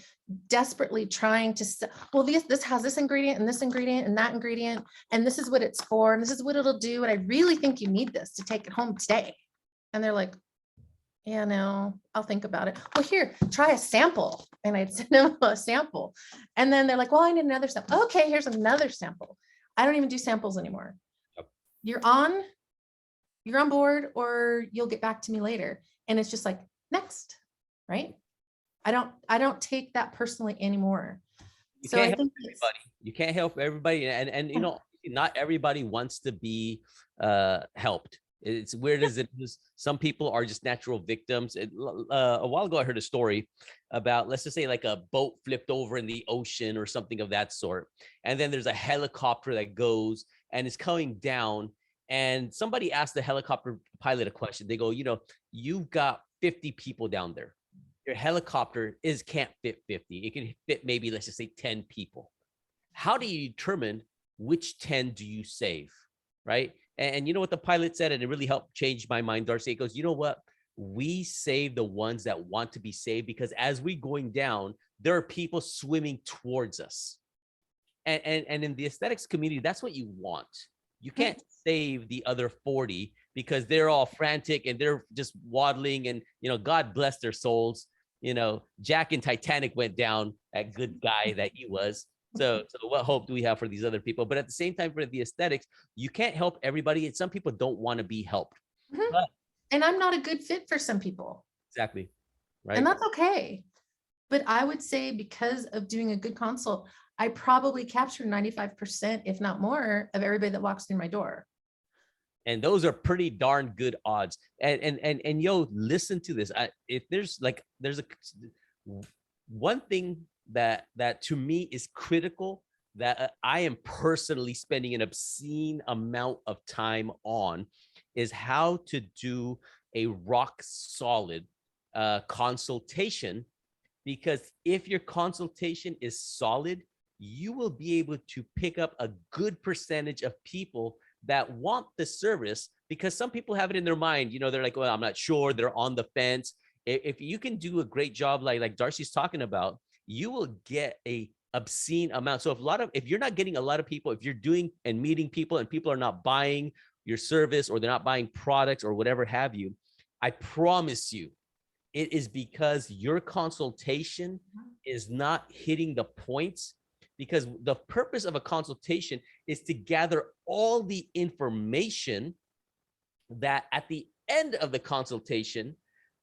Speaker 2: desperately trying to, well, this has this ingredient and this ingredient and that ingredient, and this is what it's for, and this is what it'll do. And I really think you need this to take it home today. And they're like, yeah, no, I'll think about it. Well, here, try a sample. And I'd send them a sample. And then they're like, well, I need another sample. Okay, here's another sample. I don't even do samples anymore.
Speaker 1: Yep.
Speaker 2: You're on board, or you'll get back to me later. And it's just like, next, right? I don't take that personally anymore.
Speaker 1: You
Speaker 2: So
Speaker 1: can't
Speaker 2: I
Speaker 1: help
Speaker 2: think
Speaker 1: everybody. You can't help everybody, and not everybody wants to be helped. It's weird as it is. Some people are just natural victims. A while ago, I heard a story about, let's just say, like a boat flipped over in the ocean or something of that sort, and then there's a helicopter that goes and is coming down, and somebody asked the helicopter pilot a question. They go, you've got 50 people down there. Your helicopter can't fit 50. It can fit maybe, let's just say, 10 people. How do you determine which 10 do you save, right? And you know what the pilot said, and it really helped change my mind, Darcy. It goes, you know what? We save the ones that want to be saved, because as we're going down, there are people swimming towards us. And in the aesthetics community, that's what you want. You can't save the other 40 because they're all frantic and they're just waddling, and God bless their souls. Jack in Titanic went down, that good guy that he was. So what hope do we have for these other people? But at the same time, for the aesthetics, you can't help everybody, and some people don't want to be helped. But,
Speaker 2: and I'm not a good fit for some people.
Speaker 1: Exactly. Right.
Speaker 2: And that's okay. But I would say, because of doing a good consult, I probably capture 95%, if not more, of everybody that walks through my door.
Speaker 1: And those are pretty darn good odds. And yo, listen to this. If there's a one thing that to me is critical, that I am personally spending an obscene amount of time on, is how to do a rock solid consultation. Because if your consultation is solid, you will be able to pick up a good percentage of people that want the service, because some people have it in their mind, they're like, well, I'm not sure, they're on the fence. If you can do a great job, like Darcy's talking about, you will get a obscene amount. So if you're not getting a lot of people, if you're doing and meeting people and people are not buying your service, or they're not buying products or whatever have you, I promise you, it is because your consultation is not hitting the points. Because the purpose of a consultation is to gather all the information that at the end of the consultation,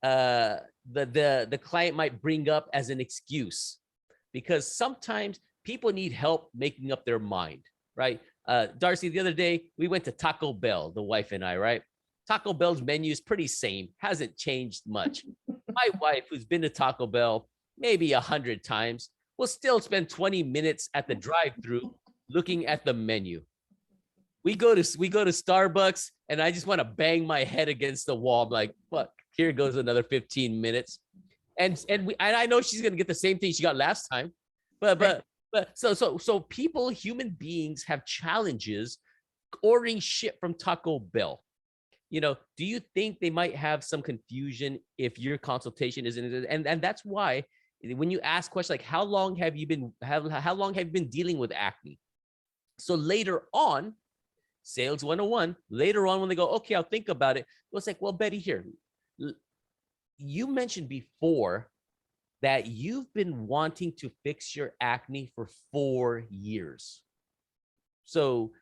Speaker 1: the client might bring up as an excuse. Because sometimes people need help making up their mind, right? Darcy, the other day, we went to Taco Bell, the wife and I, right? Taco Bell's menu is pretty same, hasn't changed much. My wife, who's been to Taco Bell maybe 100 times, will still spend 20 minutes at the drive-thru looking at the menu. We go to Starbucks, and I just want to bang my head against the wall. I'm like, fuck, here goes another 15 minutes. And I know she's gonna get the same thing she got last time. But so people, human beings, have challenges ordering shit from Taco Bell. Do you think they might have some confusion if your consultation isn't? And that's why, when you ask questions like, how long have you been dealing with acne? So later on, sales 101, later on, when they go, okay, I'll think about it. It's like, well, Betty, here, you mentioned before that you've been wanting to fix your acne for 4 years. So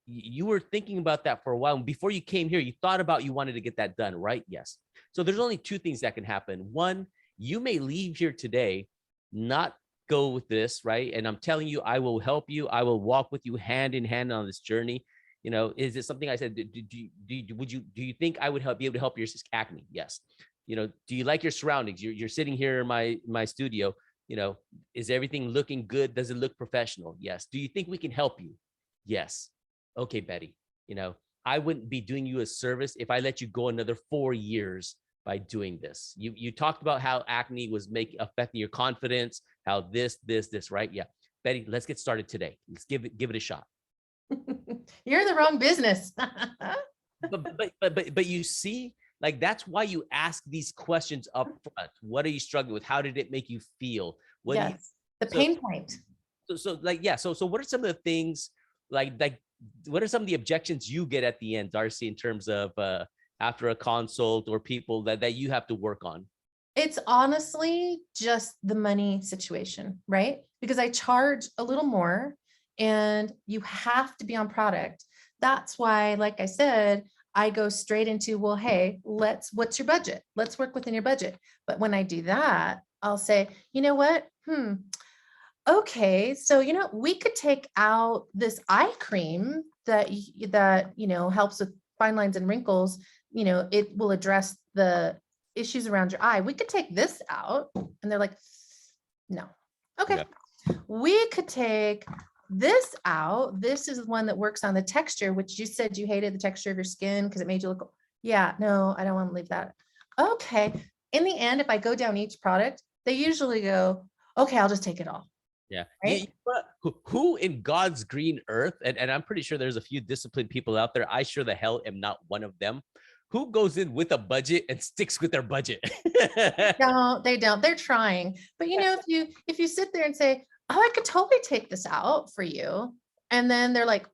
Speaker 1: you were thinking about that for a while. And before you came here, you thought about, you wanted to get that done, right? Yes. So there's only two things that can happen. One, you may leave here today, not go with this, right? And I'm telling you, I will help you. I will walk with you hand in hand on this journey. You know, is it something I said, do you think I would be able to help your acne? Yes. You know, do you like your surroundings? You're sitting here in my studio, you know, is everything looking good? Does it look professional? Yes. Do you think we can help you? Yes. Okay, Betty, you know, I wouldn't be doing you a service if I let you go another 4 years by doing this. You talked about how acne was affecting your confidence, how this, right? Yeah. Betty, let's get started today. Let's give it a shot.
Speaker 2: You're in the wrong business.
Speaker 1: but you see, like, that's why you ask these questions up front. What are you struggling with? How did it make you feel? What do you,
Speaker 2: Yes, the pain point.
Speaker 1: so like, yeah, so what are some of the things, like what are some of the objections you get at the end, Darcy, in terms of after a consult, or people that you have to work on?
Speaker 2: It's honestly just the money situation, right? Because I charge a little more and you have to be on product. That's why, like I said, I go straight into, well, hey, what's your budget? Let's work within your budget. But when I do that, I'll say, you know what? Okay, so, we could take out this eye cream that, helps with fine lines and wrinkles. It will address the issues around your eye. We could take this out. And they're like, no. Okay.
Speaker 1: Yeah.
Speaker 2: We could take this out. This is one that works on the texture, which you said you hated the texture of your skin because it made you look. Yeah, no, I don't want to leave that. Okay. In the end, if I go down each product, they usually go, okay, I'll just take it all.
Speaker 1: Yeah.
Speaker 2: Right?
Speaker 1: Who in God's green earth, and I'm pretty sure there's a few disciplined people out there, I sure the hell am not one of them, who goes in with a budget and sticks with their budget?
Speaker 2: They don't. They're trying. But if you sit there and say, oh, I could totally take this out for you. And then they're like,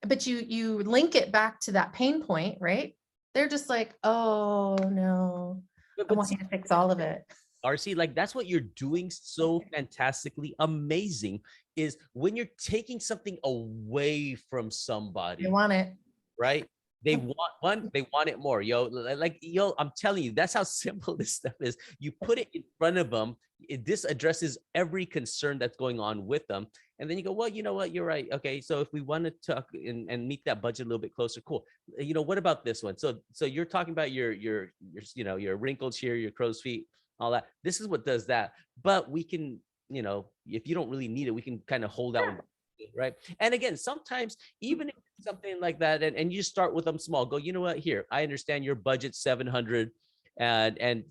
Speaker 2: but you link it back to that pain point, right? They're just like, oh no, I want you to fix all of it.
Speaker 1: RC, like, that's what you're doing so fantastically amazing, is when you're taking something away from somebody.
Speaker 2: They want it.
Speaker 1: Right? They want they want it more. Yo, I'm telling you, that's how simple this stuff is. You put it in front of them. This addresses every concern that's going on with them. And then you go, well, you know what? You're right. Okay. So if we want to talk and meet that budget a little bit closer, cool. What about this one? So you're talking about your wrinkles here, your crow's feet, all that. This is what does that. But we can, if you don't really need it, we can kind of hold out. Right. And again, sometimes even if it's something like that, and you start with them small, go, you know what, here, I understand your budget's 700. And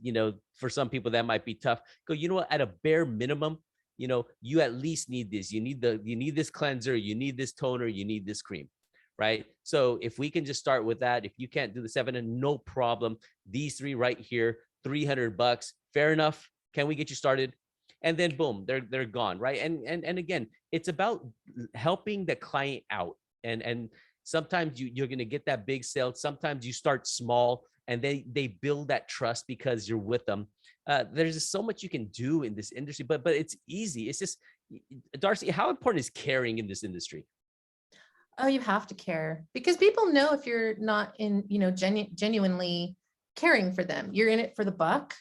Speaker 1: for some people that might be tough. Go, you know what, at a bare minimum, you at least need this. You need this cleanser, you need this toner, you need this cream. Right. So if we can just start with that, if you can't do the 700, no problem. These three right here, $300. Fair enough. Can we get you started? And then boom, they're gone, right? And again, it's about helping the client out. And sometimes you're gonna get that big sale. Sometimes you start small, and they build that trust because you're with them. There's just so much you can do in this industry, but it's easy. It's just, Darcy, how important is caring in this industry?
Speaker 2: Oh, you have to care, because people know if you're not genuinely caring for them. You're in it for the buck.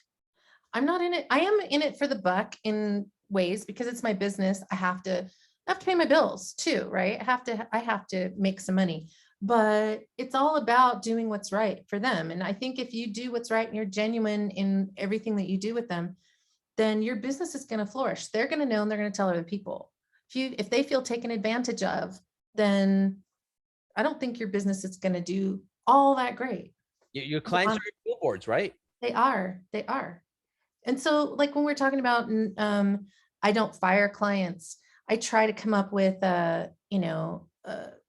Speaker 2: I'm not in it. I am in it for the buck in ways because it's my business. I have to pay my bills too, right? I have to make some money, but it's all about doing what's right for them. And I think if you do what's right and you're genuine in everything that you do with them, then your business is going to flourish. They're going to know, and they're going to tell other people. If they feel taken advantage of, then I don't think your business is going to do all that great.
Speaker 1: Your clients are your billboards, right?
Speaker 2: They are. And so, like, when we're talking about, I don't fire clients, I try to come up with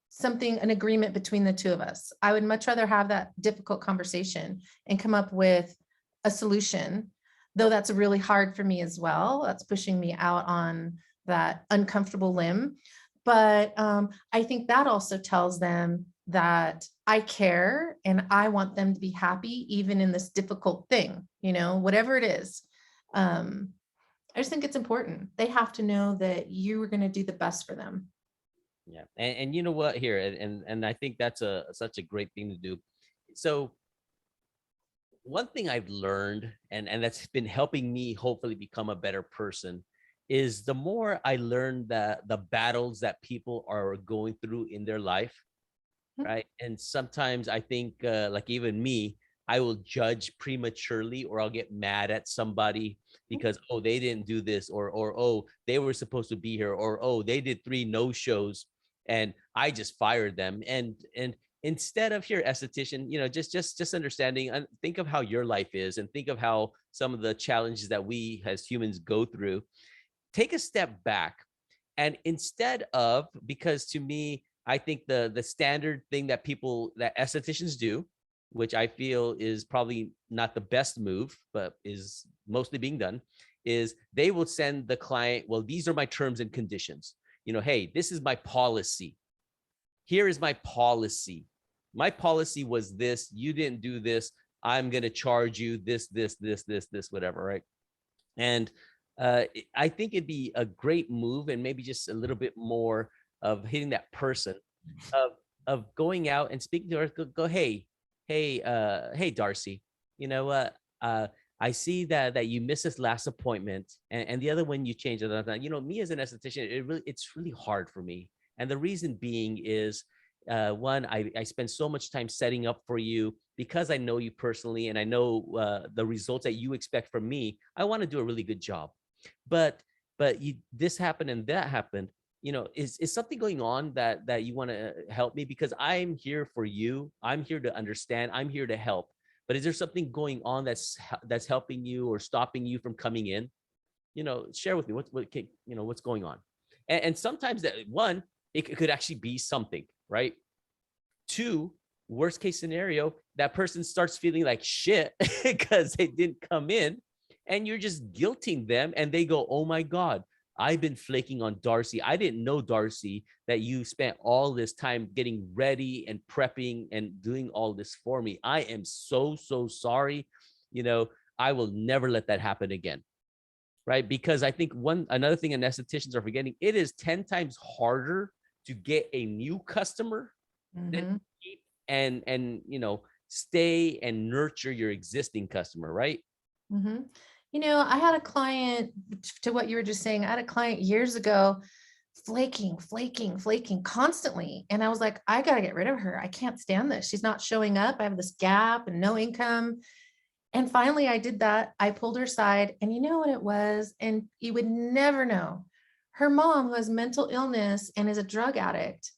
Speaker 2: something, an agreement between the two of us. I would much rather have that difficult conversation and come up with a solution, though that's really hard for me as well. That's pushing me out on that uncomfortable limb. But I think that also tells them that I care and I want them to be happy, even in this difficult thing, whatever it is. I just think it's important. They have to know that you are going to do the best for them.
Speaker 1: Yeah. And you know what, here, and I think that's such a great thing to do. So one thing I've learned, and that's been helping me hopefully become a better person, is the more I learn that the battles that people are going through in their life, right? And sometimes I think, like even me, I will judge prematurely, or I'll get mad at somebody because, oh, they didn't do this, or oh, they were supposed to be here, or oh, they did 3 no shows and I just fired them. And instead of, here, esthetician, just understanding, and think of how your life is, and think of how some of the challenges that we as humans go through. Take a step back, and instead of, because to me, I think the standard thing that estheticians do, which I feel is probably not the best move, but is mostly being done, is they will send the client, well, these are my terms and conditions. Hey, this is my policy. Here is my policy. My policy was this. You didn't do this. I'm going to charge you this, whatever, right? And I think it'd be a great move, and maybe just a little bit more of hitting that person, of going out and speaking to her. Go, hey, Darcy, you know what? I see that you missed this last appointment, and the other one you changed. Me as an esthetician, it's really hard for me, and the reason being is, one, I spend so much time setting up for you because I know you personally, and I know the results that you expect from me. I want to do a really good job, but this happened and that happened. Is something going on that you want to help me? Because I'm here for you. I'm here to understand. I'm here to help. But is there something going on that's helping you or stopping you from coming in? Share with me what's going on. And sometimes that, one, it could actually be something, right? Two, worst case scenario, that person starts feeling like shit because they didn't come in, and you're just guilting them, and they go, oh my God, I've been flaking on Darcy. I didn't know, Darcy, that you spent all this time getting ready and prepping and doing all this for me. I am so sorry. I will never let that happen again. Right? Because I think another thing anestheticians are forgetting, it is 10 times harder to get a new customer than keep and stay and nurture your existing customer, right?
Speaker 2: I had a client, to what you were just saying, I had a client years ago, flaking constantly. And I was like, I got to get rid of her. I can't stand this. She's not showing up. I have this gap and no income. And finally I did that. I pulled her aside, and you know what it was? And you would never know. Her mom, who has mental illness and is a drug addict,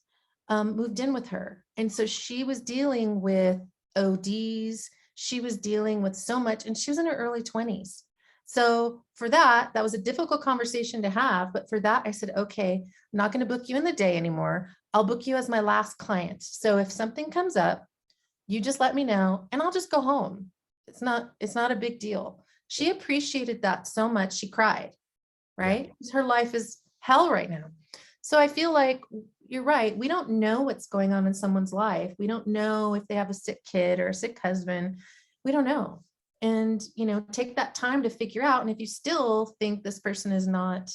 Speaker 2: moved in with her. And so she was dealing with ODs. She was dealing with so much, and she was in her early 20s. So for that was a difficult conversation to have. But for that, I said, okay, I'm not going to book you in the day anymore. I'll book you as my last client. So if something comes up, you just let me know and I'll just go home. It's not a big deal. She appreciated that so much. She cried, right? Yeah. Her life is hell right now. So I feel like you're right. We don't know what's going on in someone's life. We don't know if they have a sick kid or a sick husband. We don't know. And, take that time to figure out. And if you still think this person is not,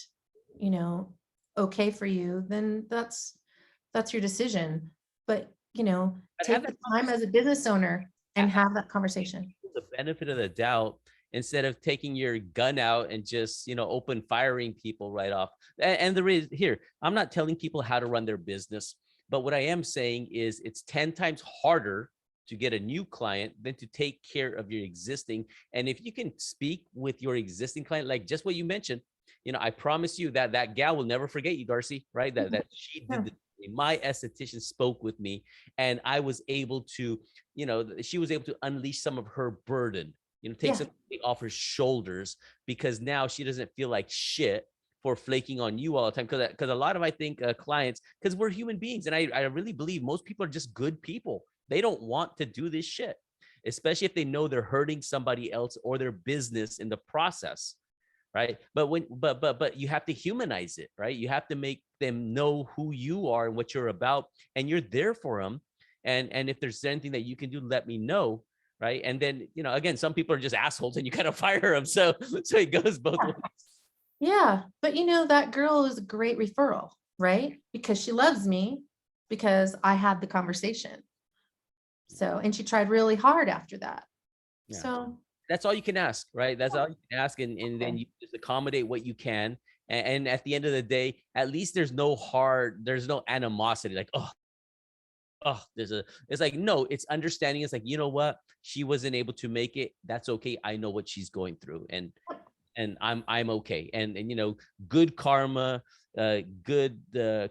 Speaker 2: okay for you, then that's your decision. But, take the time as a business owner and have that conversation.
Speaker 1: The benefit of the doubt, instead of taking your gun out and just, open firing people right off. And the reason here, I'm not telling people how to run their business, but what I am saying is it's 10 times harder to get a new client than to take care of your existing. And if you can speak with your existing client, like just what you mentioned, I promise you that gal will never forget you, Darcy, right? That she did my esthetician spoke with me, and I was able to, she was able to unleash some of her burden, take something off her shoulders, because now she doesn't feel like shit for flaking on you all the time. Because a lot of, I think, clients, because we're human beings, and I really believe most people are just good people. They don't want to do this shit, especially if they know they're hurting somebody else or their business in the process. Right. But you have to humanize it, right? You have to make them know who you are and what you're about, and you're there for them. And if there's anything that you can do, let me know. Right. And then, again, some people are just assholes and you kind of fire them. So it goes both ways.
Speaker 2: Yeah. But that girl is a great referral, right? Because she loves me because I had the conversation. So, and she tried really hard after that. Yeah. So
Speaker 1: that's all you can ask, right? That's all you can ask. And then you just accommodate what you can. And at the end of the day, at least there's no animosity, like, oh, oh, it's like, no, it's understanding. It's like, you know what? She wasn't able to make it. That's okay. I know what she's going through. And I'm okay. And good karma, good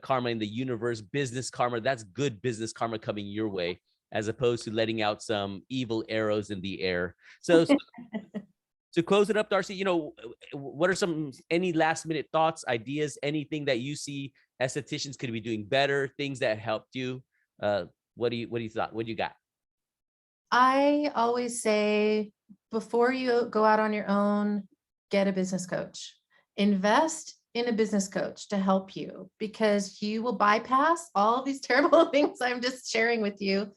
Speaker 1: karma in the universe, business karma. That's good business karma coming your way, as opposed to letting out some evil arrows in the air. So to close it up, Darcy, what are any last minute thoughts, ideas, anything that you see estheticians could be doing better, things that helped you? What do you thought? What do you got?
Speaker 2: I always say, before you go out on your own, get a business coach. Invest in a business coach to help you, because you will bypass all these terrible things I'm just sharing with you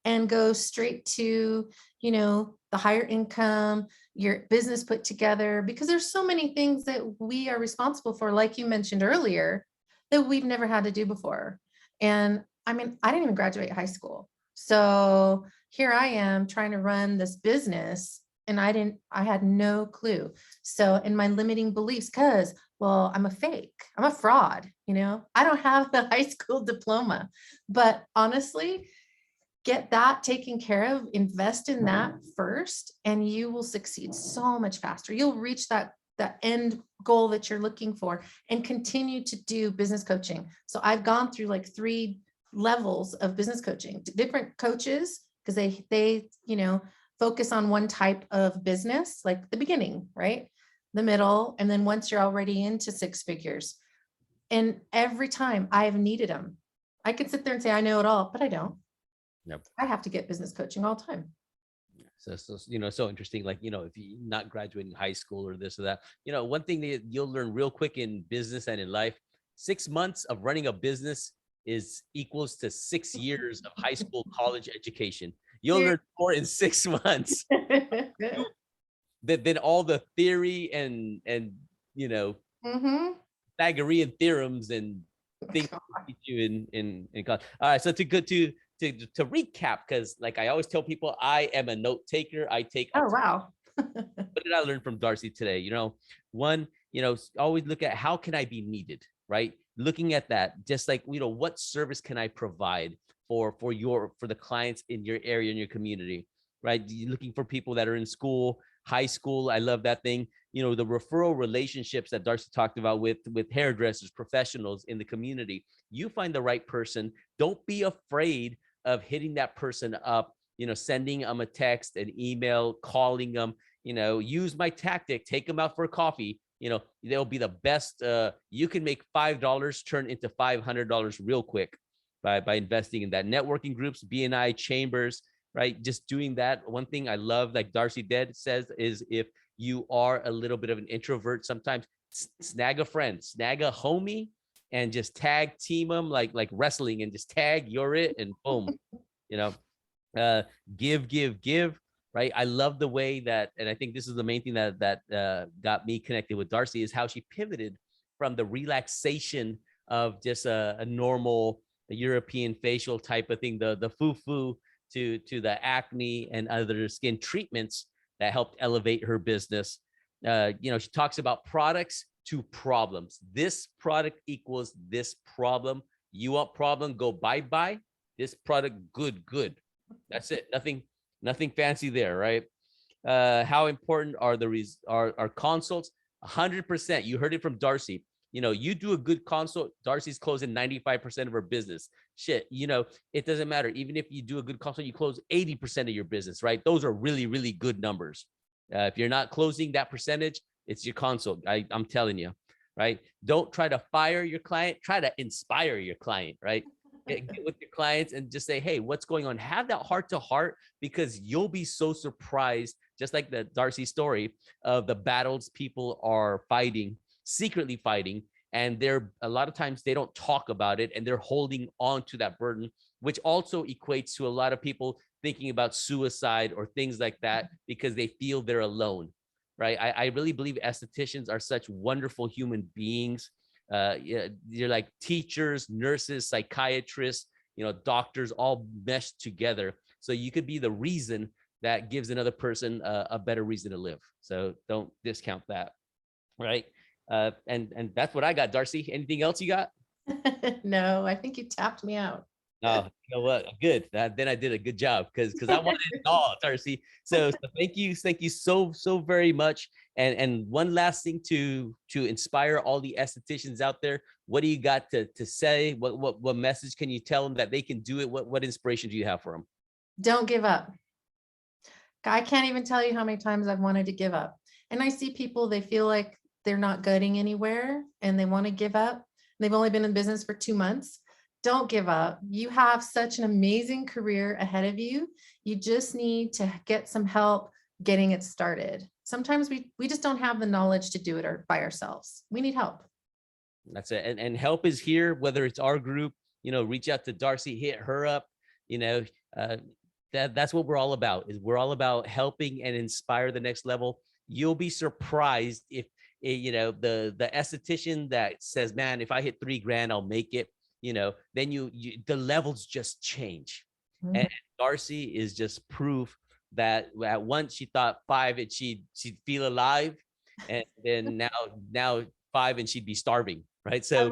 Speaker 2: and go straight to, the higher income, your business put together, because there's so many things that we are responsible for, like you mentioned earlier, that we've never had to do before. And I mean, I didn't even graduate high school. So here I am trying to run this business, and I had no clue. So, in my limiting beliefs, because, well, I'm a fake, I'm a fraud, I don't have the high school diploma. But honestly, get that taken care of, invest in that first, and you will succeed so much faster. You'll reach that end goal that you're looking for, and continue to do business coaching. So I've gone through like 3 levels of business coaching, different coaches, because they focus on one type of business, like the beginning, right? The middle, and then once you're already into 6 figures. And every time I've needed them, I could sit there and say I know it all, but I don't.
Speaker 1: Yep.
Speaker 2: I have to get business coaching all the time.
Speaker 1: So so interesting. Like, if you're not graduating high school or this or that, one thing that you'll learn real quick in business and in life: 6 months of running a business is equals to 6 years of high school, college education. You'll learn more in 6 months than all the theory and
Speaker 2: Mhm.
Speaker 1: Pythagorean theorems and things that teach you in college. All right, so to recap, because like I always tell people, I am a note taker. I take a
Speaker 2: Oh, wow.
Speaker 1: what did I learn from Darcy today? One, always look at how can I be needed, right? Looking at that, just like, what service can I provide for the clients in your area, in your community, right? You're looking for people that are in school, high school. I love that thing. The referral relationships that Darcy talked about with hairdressers, professionals in the community. You find the right person. Don't be afraid of hitting that person up, sending them a text, an email, calling them, use my tactic, take them out for a coffee. They'll be the best. You can make $5 turn into $500 real quick by investing in that. Networking groups, BNI chambers, right? Just doing that. One thing I love, like Darcy says, is if you are a little bit of an introvert, sometimes snag a friend, snag a homie, and just tag team them like wrestling, and just tag, you're it, and boom, give, right? I love the way that, and I think this is the main thing that got me connected with Darcy, is how she pivoted from the relaxation of just a normal European facial type of thing, the foo-foo, to the acne and other skin treatments that helped elevate her business. She talks about products to problems. This product equals this problem. You want problem, go bye. This product, good. That's it. Nothing fancy there, right? How important are our consults? 100%. You heard it from Darcy. You do a good consult, Darcy's closing 95% of her business. Shit, it doesn't matter. Even if you do a good consult, you close 80% of your business, right? Those are really, really good numbers. If you're not closing that percentage, it's your consult. I'm telling you, right? Don't try to fire your client. Try to inspire your client, right? Get with your clients and just say, hey, what's going on? Have that heart to heart, because you'll be so surprised, just like the Darcy story of the battles people are fighting, secretly fighting. And they're, a lot of times they don't talk about it, and they're holding on to that burden, which also equates to a lot of people thinking about suicide or things like that, because they feel they're alone, right? I really believe estheticians are such wonderful human beings. You're like teachers, nurses, psychiatrists, doctors, all meshed together. So you could be the reason that gives another person a better reason to live. So don't discount that, right? And that's what I got, Darcy. Anything else you got?
Speaker 2: No, I think you tapped me out.
Speaker 1: Oh, you know what? Good. Then I did a good job because I wanted it all, Darcy. So thank you so very much. And one last thing to inspire all the estheticians out there. What do you got to say? What message can you tell them that they can do it? What inspiration do you have for them?
Speaker 2: Don't give up. I can't even tell you how many times I've wanted to give up. And I see people, they feel like they're not getting anywhere and they want to give up. They've only been in business for 2 months. Don't give up. You have such an amazing career ahead of you. You just need to get some help getting it started. Sometimes we just don't have the knowledge to do it by ourselves. We need help.
Speaker 1: That's it. And help is here, whether it's our group, reach out to Darcy, hit her up, you know, uh, that's what we're all about. Is we're all about helping and inspire the next level. You'll be surprised if the esthetician that says, man, if I hit 3 grand, I'll make it, then the levels just change. And Darcy is just proof that at once she thought 5 and she'd feel alive, and then now 5 and she'd be starving, right? So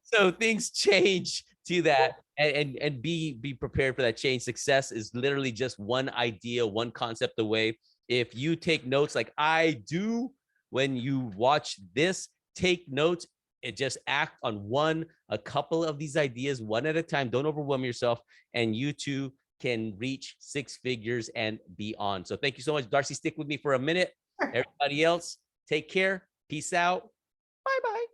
Speaker 1: so things change to that, and be prepared for that change. Success is literally just one idea, one concept away. If you take notes like I do when you watch this, take notes and just act on a couple of these ideas one at a time. Don't overwhelm yourself, and you too can reach 6 figures and beyond. So thank you so much, Darcy. Stick with me for a minute. Everybody else, take care. Peace out. Bye-bye.